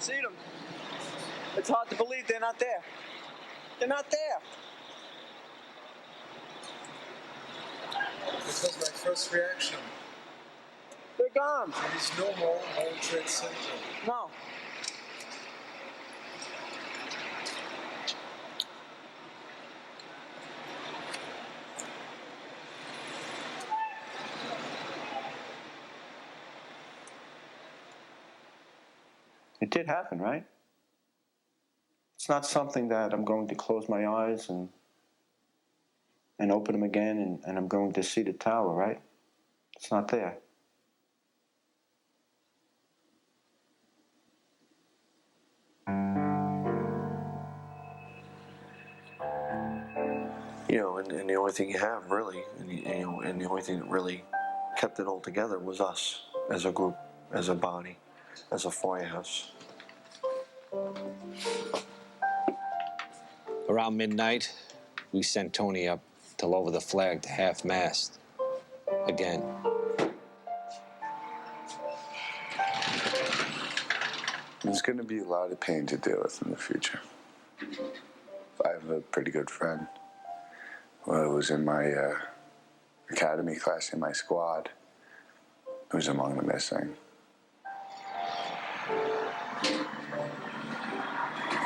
See them. It's hard to believe they're not there. They're not there. This was my first reaction. They're gone. There is no more World Trade Center. No. It did happen, right? It's not something that I'm going to close my eyes and open them again and I'm going to see the tower, right? It's not there. And the only thing you have, really, and the only thing that really kept it all together was us, as a group, as a body, as a firehouse. Around midnight, we sent Tony up to lower the flag to half-mast. Again. There's going to be a lot of pain to deal with in the future. I have a pretty good friend who was in my academy class in my squad, who's among the missing.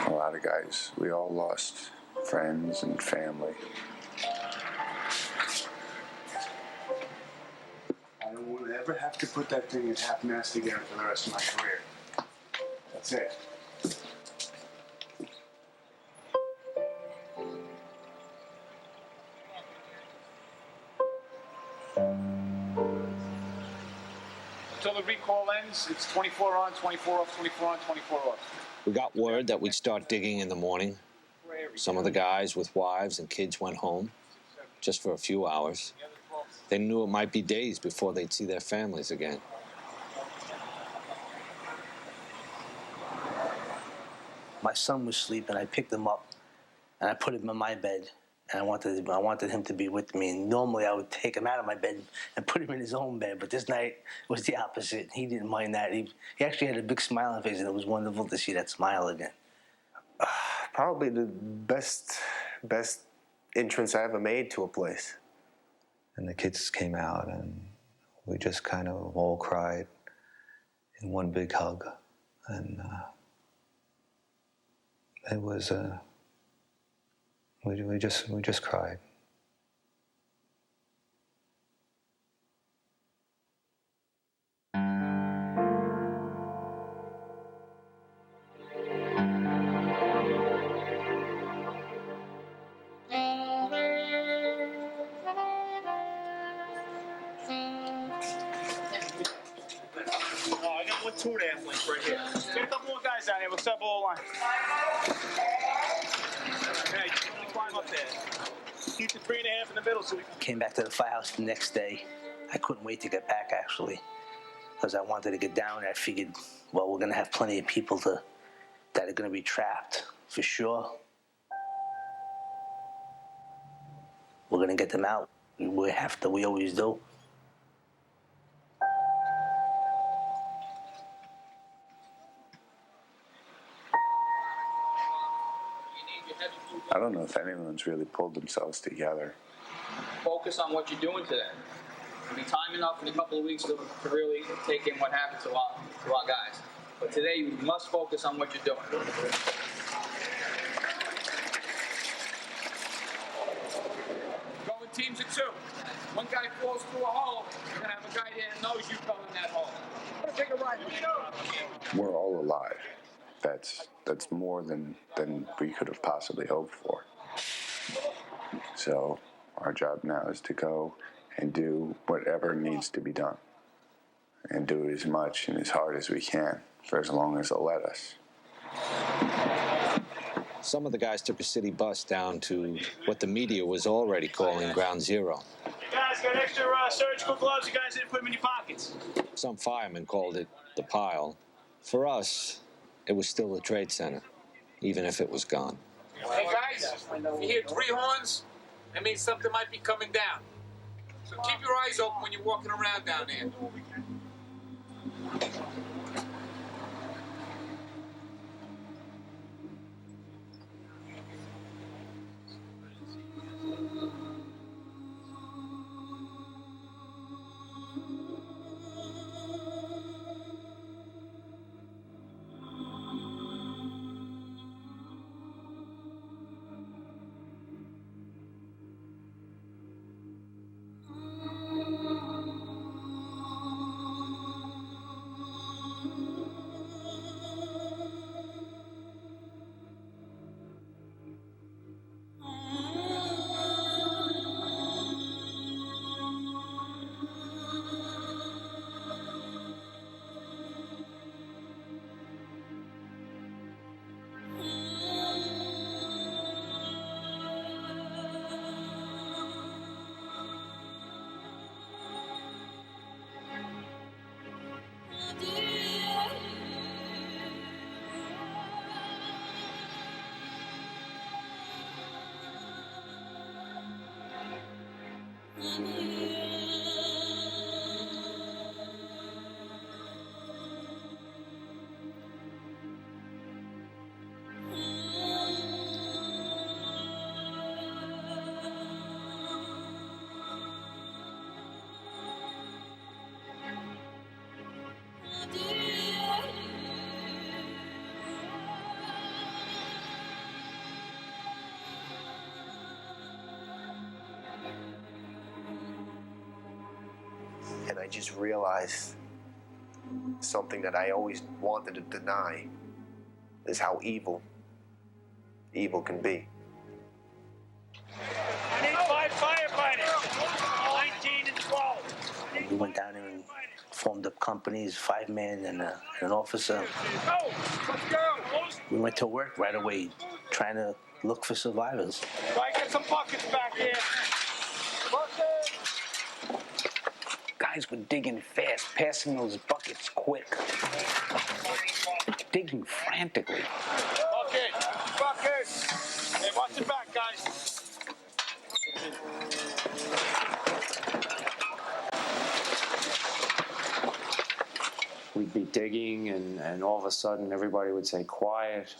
A lot of guys, we all lost friends and family. I don't want to ever have to put that thing at half-mast again for the rest of my career. That's it. Until the recall ends, it's 24 on, 24 off, 24 on, 24 off. We got word that we'd start digging in the morning. Some of the guys with wives and kids went home, just for a few hours. They knew it might be days before they'd see their families again. My son was sleeping. I picked him up, and I put him in my bed. And I wanted him to be with me. And normally I would take him out of my bed and put him in his own bed. But this night was the opposite. He didn't mind that. He actually had a big smile on his face, and it was wonderful to see that smile again. Probably the best entrance I ever made to a place. And the kids came out, and we just kind of all cried in one big hug. And it was... We just cried. 2.5 length right here. Get a couple more guys down here. We'll set up a whole line. Okay, you climb up there. Keep the 3.5 in the middle so we can... Came back to the firehouse the next day. I couldn't wait to get back, actually, because I wanted to get down there. I figured, well, we're going to have plenty of people that are going to be trapped, for sure. We're going to get them out. We always do. I don't know if anyone's really pulled themselves together. Focus on what you're doing today. It'll be time enough in a couple of weeks to really take in what happened to our guys. But today, you must focus on what you're doing. Go in teams of 2. One guy falls through a hole, you're going to have a guy there that knows you fell in that hole. Take a ride. We're all alive. That's more than we could have possibly hoped for. So our job now is to go and do whatever needs to be done. And do it as much and as hard as we can for as long as they'll let us. Some of the guys took a city bus down to what the media was already calling Ground Zero. You guys got extra surgical gloves. You guys didn't put them in your pockets. Some firemen called it the pile. For us, it was still the trade center, even if it was gone. Hey guys, if you hear 3 horns, that means something might be coming down. So keep your eyes open when you're walking around down there. And I just realized something that I always wanted to deny is how evil can be. I need 5 firefighters, 19 and 12. We went down there and formed up companies, 5-man and an officer. Go! Let's go! We went to work right away, trying to look for survivors. Try to get some buckets back here. Buckets! Guys were digging fast, passing those buckets quick. Digging frantically. Bucket! Bucket! Hey, watch it back, guys. We'd be digging, and all of a sudden everybody would say, quiet.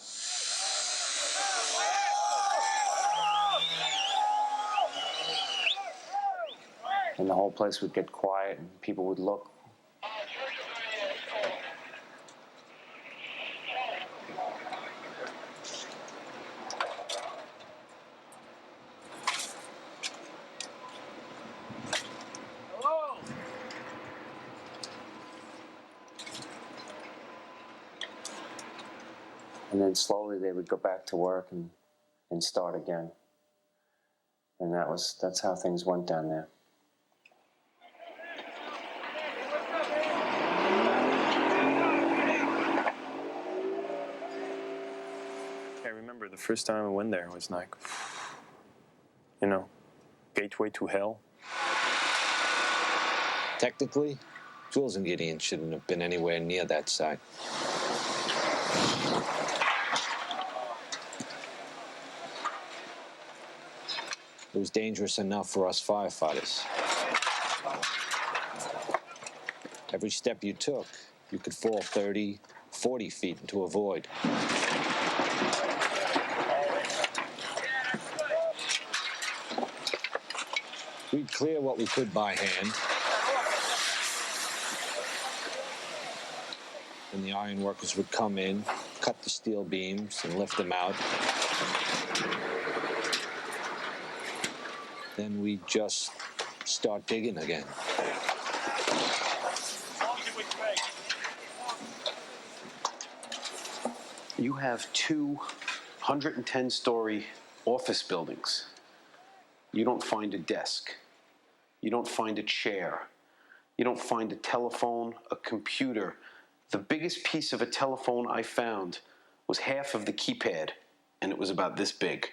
And the whole place would get quiet, and people would look. Hello? And then slowly they would go back to work and start again. And that's how things went down there. The first time I went there, I was like, you know, gateway to hell. Technically, Jules and Gideon shouldn't have been anywhere near that site. It was dangerous enough for us firefighters. Every step you took, you could fall 30, 40 feet into a void. We'd clear what we could by hand, and the iron workers would come in, cut the steel beams, and lift them out. Then we'd just start digging again. You have 2 110-story office buildings. You don't find a desk. You don't find a chair. You don't find a telephone, a computer. The biggest piece of a telephone I found was half of the keypad, and it was about this big.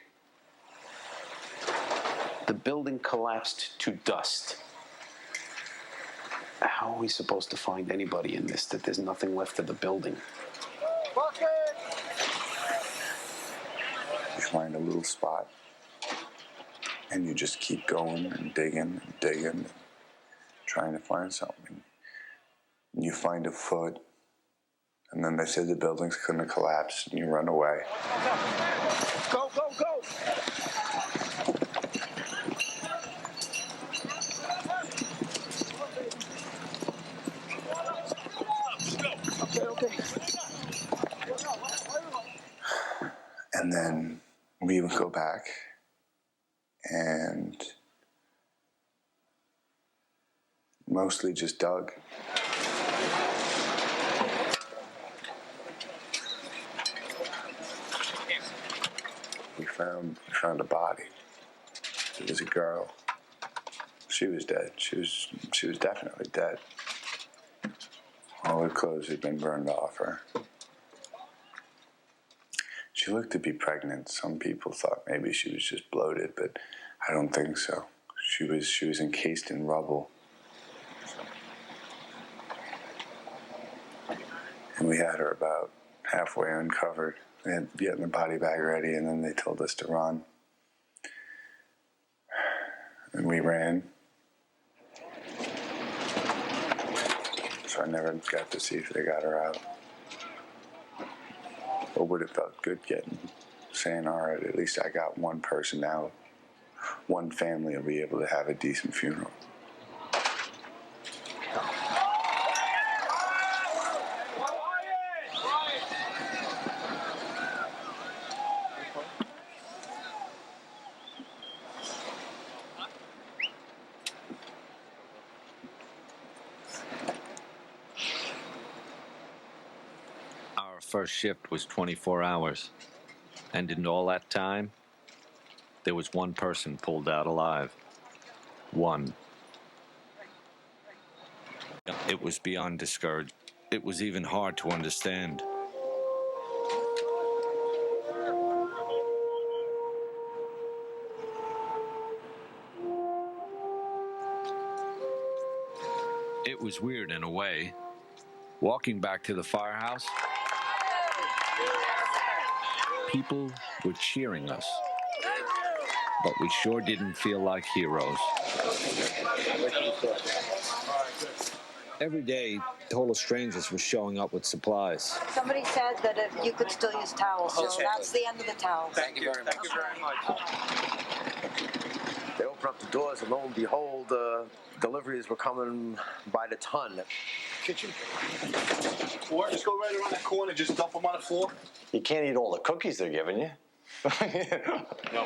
The building collapsed to dust. How are we supposed to find anybody in this, that there's nothing left of the building? You find a little spot, and you just keep going and digging, and trying to find something. And you find a foot, and then they said the building's gonna collapse, and you run away. Go, go, go! Okay. And then we would go back and mostly just dug. We found a body. It was a girl. She was dead. She was definitely dead. All her clothes had been burned off her. She looked to be pregnant. Some people thought maybe she was just bloated, but I don't think so. She was encased in rubble. And we had her about halfway uncovered. We had getting the body bag ready, and then they told us to run. And we ran. So I never got to see if they got her out. But would have felt good saying, all right, at least I got one person out. One family will be able to have a decent funeral. Our first shift was 24 hours. And in all that time, there was one person pulled out alive. One. It was beyond discouraging. It was even hard to understand. It was weird in a way. Walking back to the firehouse, people were cheering us, but we sure didn't feel like heroes. Every day, total strangers were showing up with supplies. Somebody said that if you could still use towels, so that's the end of the towels. Thank you very much. They opened up the doors, and lo and behold, deliveries were coming by the ton. Kitchen. Or just go right around that corner, just dump them on the floor. You can't eat all the cookies they're giving you. No.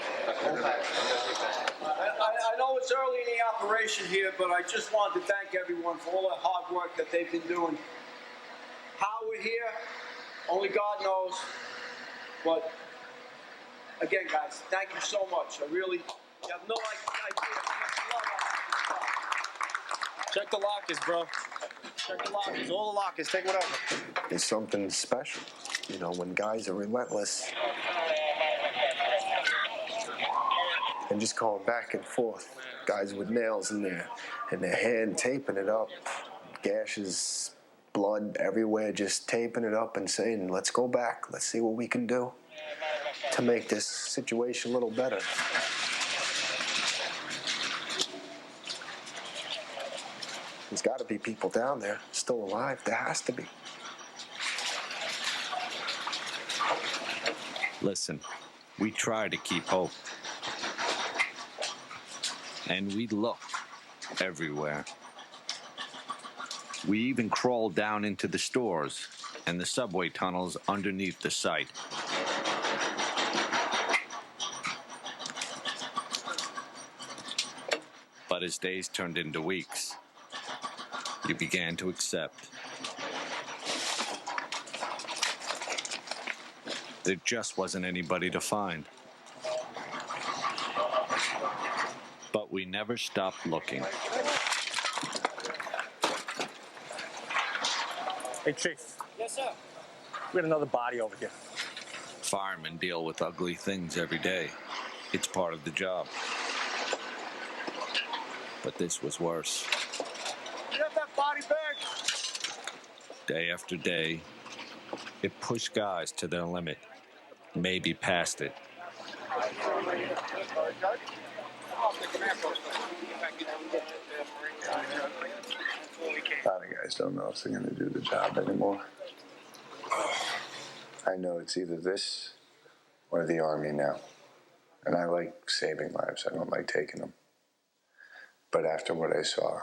I know it's early in the operation here, but I just wanted to thank everyone for all the hard work that they've been doing. How we're here, only God knows. But again, guys, thank you so much. I really have no idea how much love I have. Check the lockers, bro. Check the lockers. All the lockers. Take whatever. It's something special. You know, when guys are relentless, and just going back and forth. Guys with nails in their hand, taping it up, gashes, blood everywhere, just taping it up and saying, let's go back, let's see what we can do to make this situation a little better. There's got to be people down there still alive. There has to be. Listen, we try to keep hope. And we look everywhere. We even crawl down into the stores and the subway tunnels underneath the site. But as days turned into weeks, you began to accept. There just wasn't anybody to find. But we never stopped looking. Hey, Chief. Yes, sir. We had another body over here. Firemen deal with ugly things every day. It's part of the job. But this was worse. You have that body back? Day after day, it pushed guys to their limit, maybe past it. A lot of guys don't know if they're going to do the job anymore. I know it's either this or the Army now. And I like saving lives. I don't like taking them. But after what I saw,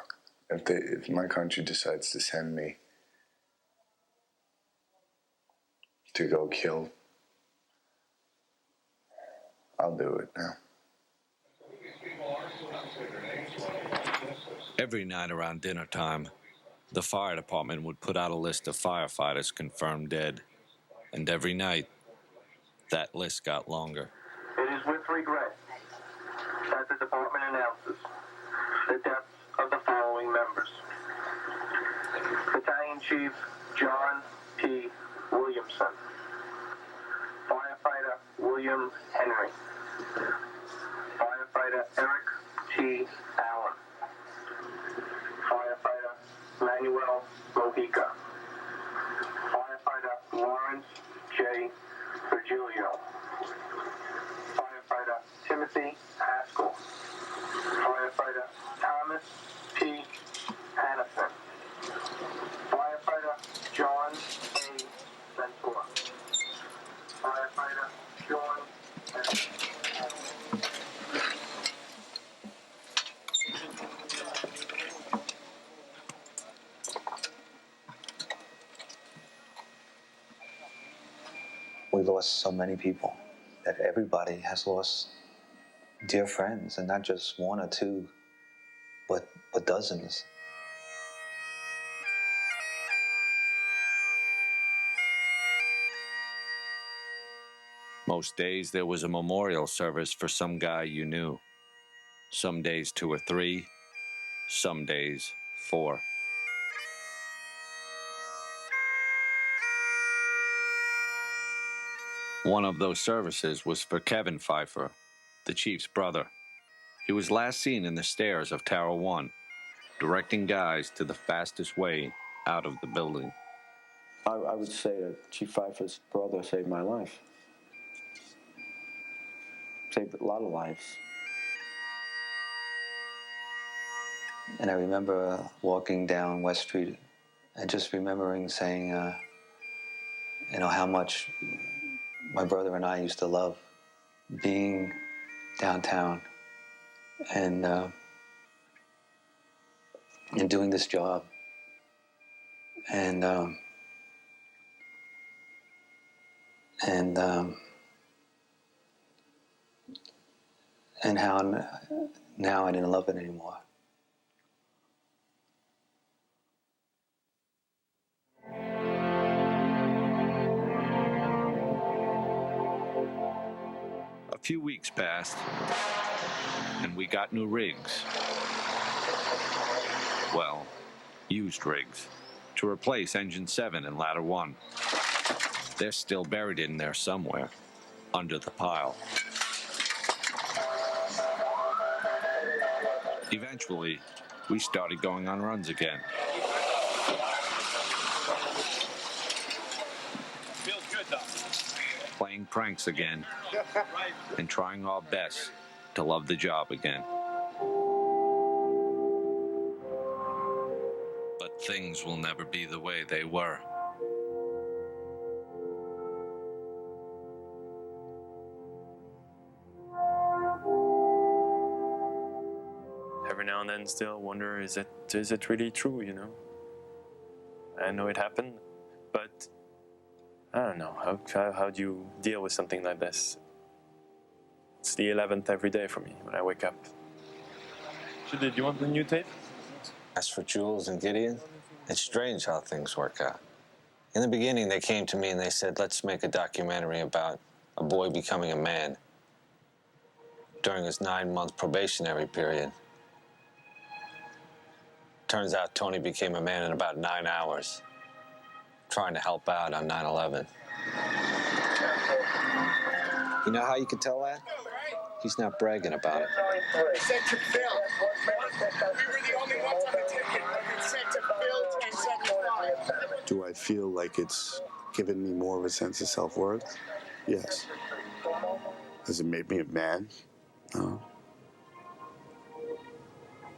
if my country decides to send me to go kill, I'll do it now. Every night around dinner time, the fire department would put out a list of firefighters confirmed dead. And every night, that list got longer. It is with regret that the department announces the deaths of the following members. Battalion Chief John P. Williamson. Firefighter William Henry. Firefighter Eric T. Allen. Firefighter Manuel Mojica. Firefighter Lawrence J. Virgilio. Firefighter Timothy Haskell. Firefighter Thomas P. Hannafin. Firefighter John A. Ventura. Firefighter John S. We lost so many people, that everybody has lost dear friends, and not just one or two, but dozens. Most days there was a memorial service for some guy you knew. Some days 2 or 3, some days 4. One of those services was for Kevin Pfeiffer, the chief's brother. He was last seen in the stairs of Tower 1, directing guys to the fastest way out of the building. I would say that Chief Pfeiffer's brother saved my life. Saved a lot of lives. And I remember walking down West Street and just remembering saying, how much my brother and I used to love being downtown and doing this job. And how now I didn't love it anymore. A few weeks passed, and we got new rigs. Well, used rigs, to replace Engine 7 and Ladder 1. They're still buried in there somewhere, under the pile. Eventually, we started going on runs again. Feels good, though. Playing pranks again, and trying our best to love the job again. But things will never be the way they were. Every now and then still wonder, is it really true, you know? I know it happened, but I don't know. How do you deal with something like this? It's the 11th every day for me when I wake up. Do you want the new tape? As for Jules and Gideon, it's strange how things work out. In the beginning, they came to me and they said, let's make a documentary about a boy becoming a man during his 9-month probationary period. Turns out Tony became a man in about 9 hours, trying to help out on 9/11. You know how you can tell that? He's not bragging about it. Sent to Phil. We were the only ones on the ticket. It's sent to Phil 1075. Do I feel like it's given me more of a sense of self-worth? Yes. Has it made me a man? No.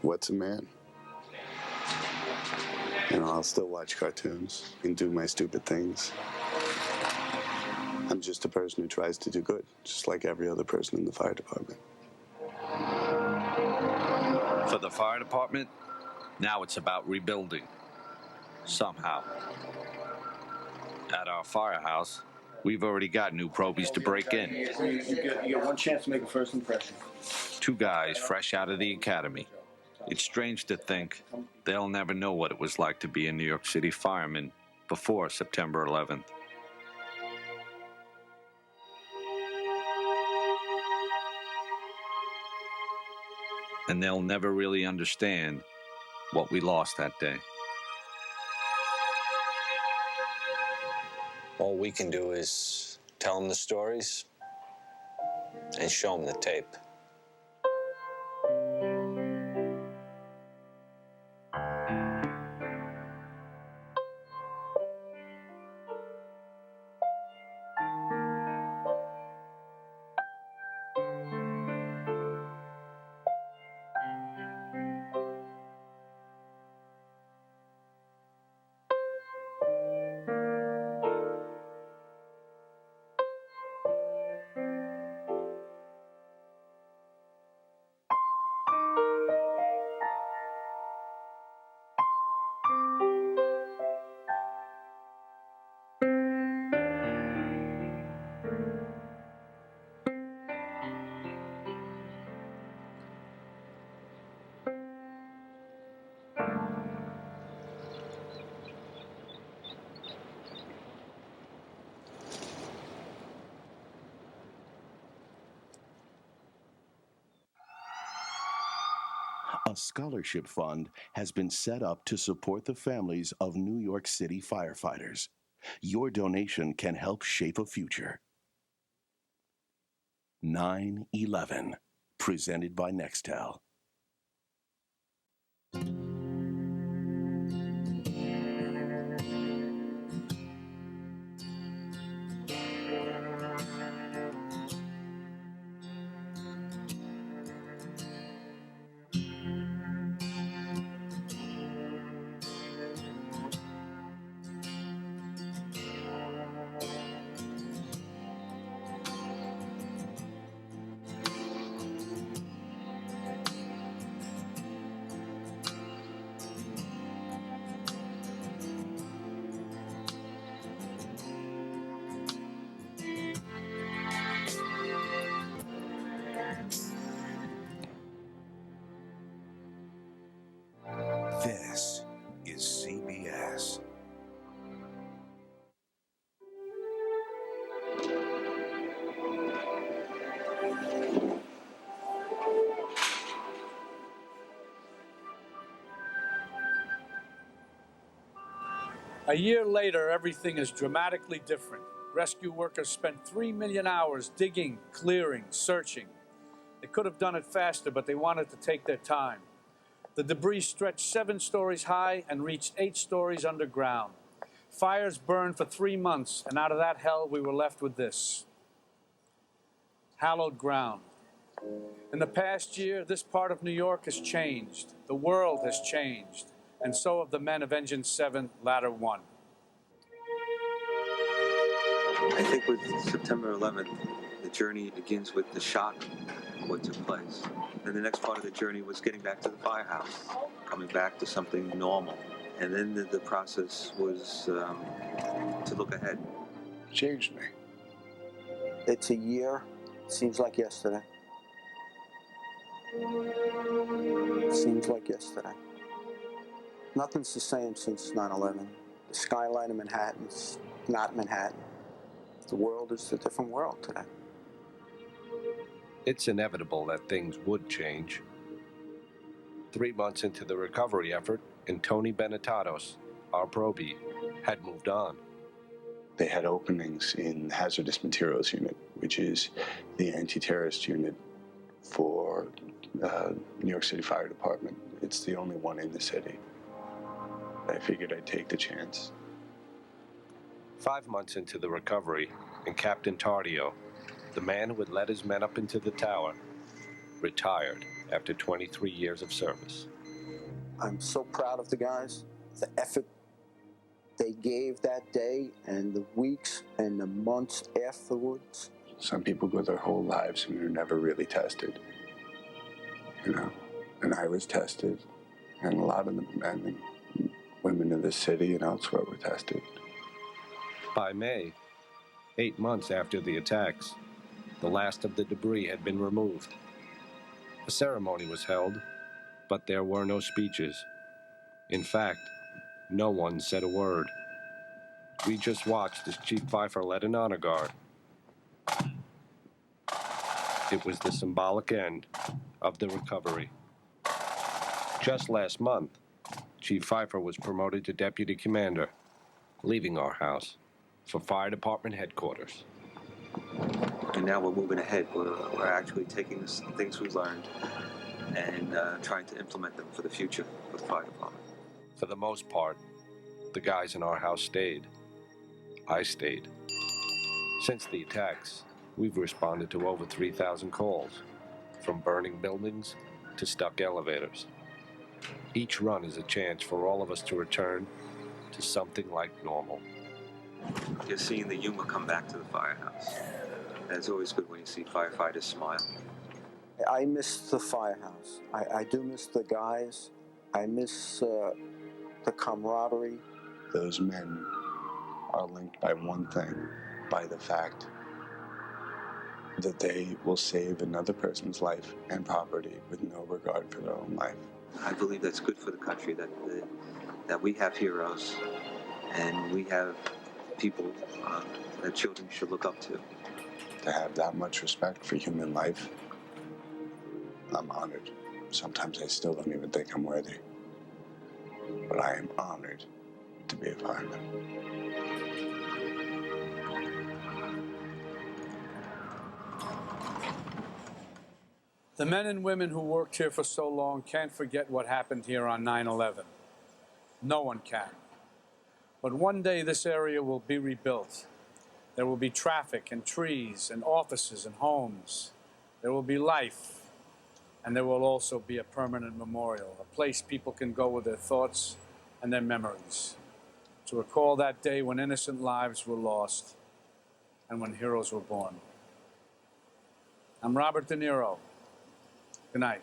What's a man? You know, I'll still watch cartoons and do my stupid things. I'm just a person who tries to do good, just like every other person in the fire department. For the fire department, now it's about rebuilding. Somehow. At our firehouse, we've already got new probies to break in. You get one chance to make a first impression. 2 guys fresh out of the academy. It's strange to think they'll never know what it was like to be a New York City fireman before September 11th. And they'll never really understand what we lost that day. All we can do is tell them the stories and show them the tape. A scholarship fund has been set up to support the families of New York City firefighters. Your donation can help shape a future. 9/11, presented by Nextel. This is CBS. A year later, everything is dramatically different. Rescue workers spent 3 million hours digging, clearing, searching. They could have done it faster, but they wanted to take their time. The debris stretched 7 stories high and reached 8 stories underground. Fires burned for 3 months, and out of that hell, we were left with this. Hallowed ground. In the past year, this part of New York has changed. The world has changed, and so have the men of Engine 7, Ladder 1. I think with September 11th, the journey begins with the shock of what took place. Then the next part of the journey was getting back to the firehouse, coming back to something normal. And then the process was to look ahead. It changed me. It's a year. Seems like yesterday. Seems like yesterday. Nothing's the same since 9/11. The skyline of Manhattan's not Manhattan. The world is a different world today. It's inevitable that things would change. 3 months into the recovery effort, and Tony Benetatos, our probie, had moved on. They had openings in hazardous materials unit, which is the anti-terrorist unit for New York City Fire Department. It's the only one in the city. I figured I'd take the chance. 5 months into the recovery, and Captain Tardio, the man who had led his men up into the tower, retired after 23 years of service. I'm so proud of the guys, the effort they gave that day and the weeks and the months afterwards. Some people go their whole lives and are never really tested, you know. And I was tested, and a lot of the men and women in this city and elsewhere were tested. By May, 8 months after the attacks, the last of the debris had been removed. A ceremony was held, but there were no speeches. In fact, no one said a word. We just watched as Chief Pfeiffer led an honor guard. It was the symbolic end of the recovery. Just last month, Chief Pfeiffer was promoted to Deputy Commander, leaving our house for Fire Department headquarters. And now we're moving ahead. We're actually taking the things we learned and trying to implement them for the future of the fire department. For the most part, the guys in our house stayed. I stayed. Since the attacks, we've responded to over 3,000 calls, from burning buildings to stuck elevators. Each run is a chance for all of us to return to something like normal. You're seeing the humor come back to the firehouse. And it's always good when you see firefighters smile. I miss the firehouse. I do miss the guys. I miss the camaraderie. Those men are linked by one thing, by the fact that they will save another person's life and property with no regard for their own life. I believe that's good for the country, that we have heroes and we have people that children should look up to. To have that much respect for human life, I'm honored. Sometimes I still don't even think I'm worthy. But I am honored to be a fireman. The men and women who worked here for so long can't forget what happened here on 9/11. No one can. But one day this area will be rebuilt. There will be traffic and trees and offices and homes. There will be life. And there will also be a permanent memorial, a place people can go with their thoughts and their memories, to recall that day when innocent lives were lost and when heroes were born. I'm Robert De Niro. Good night.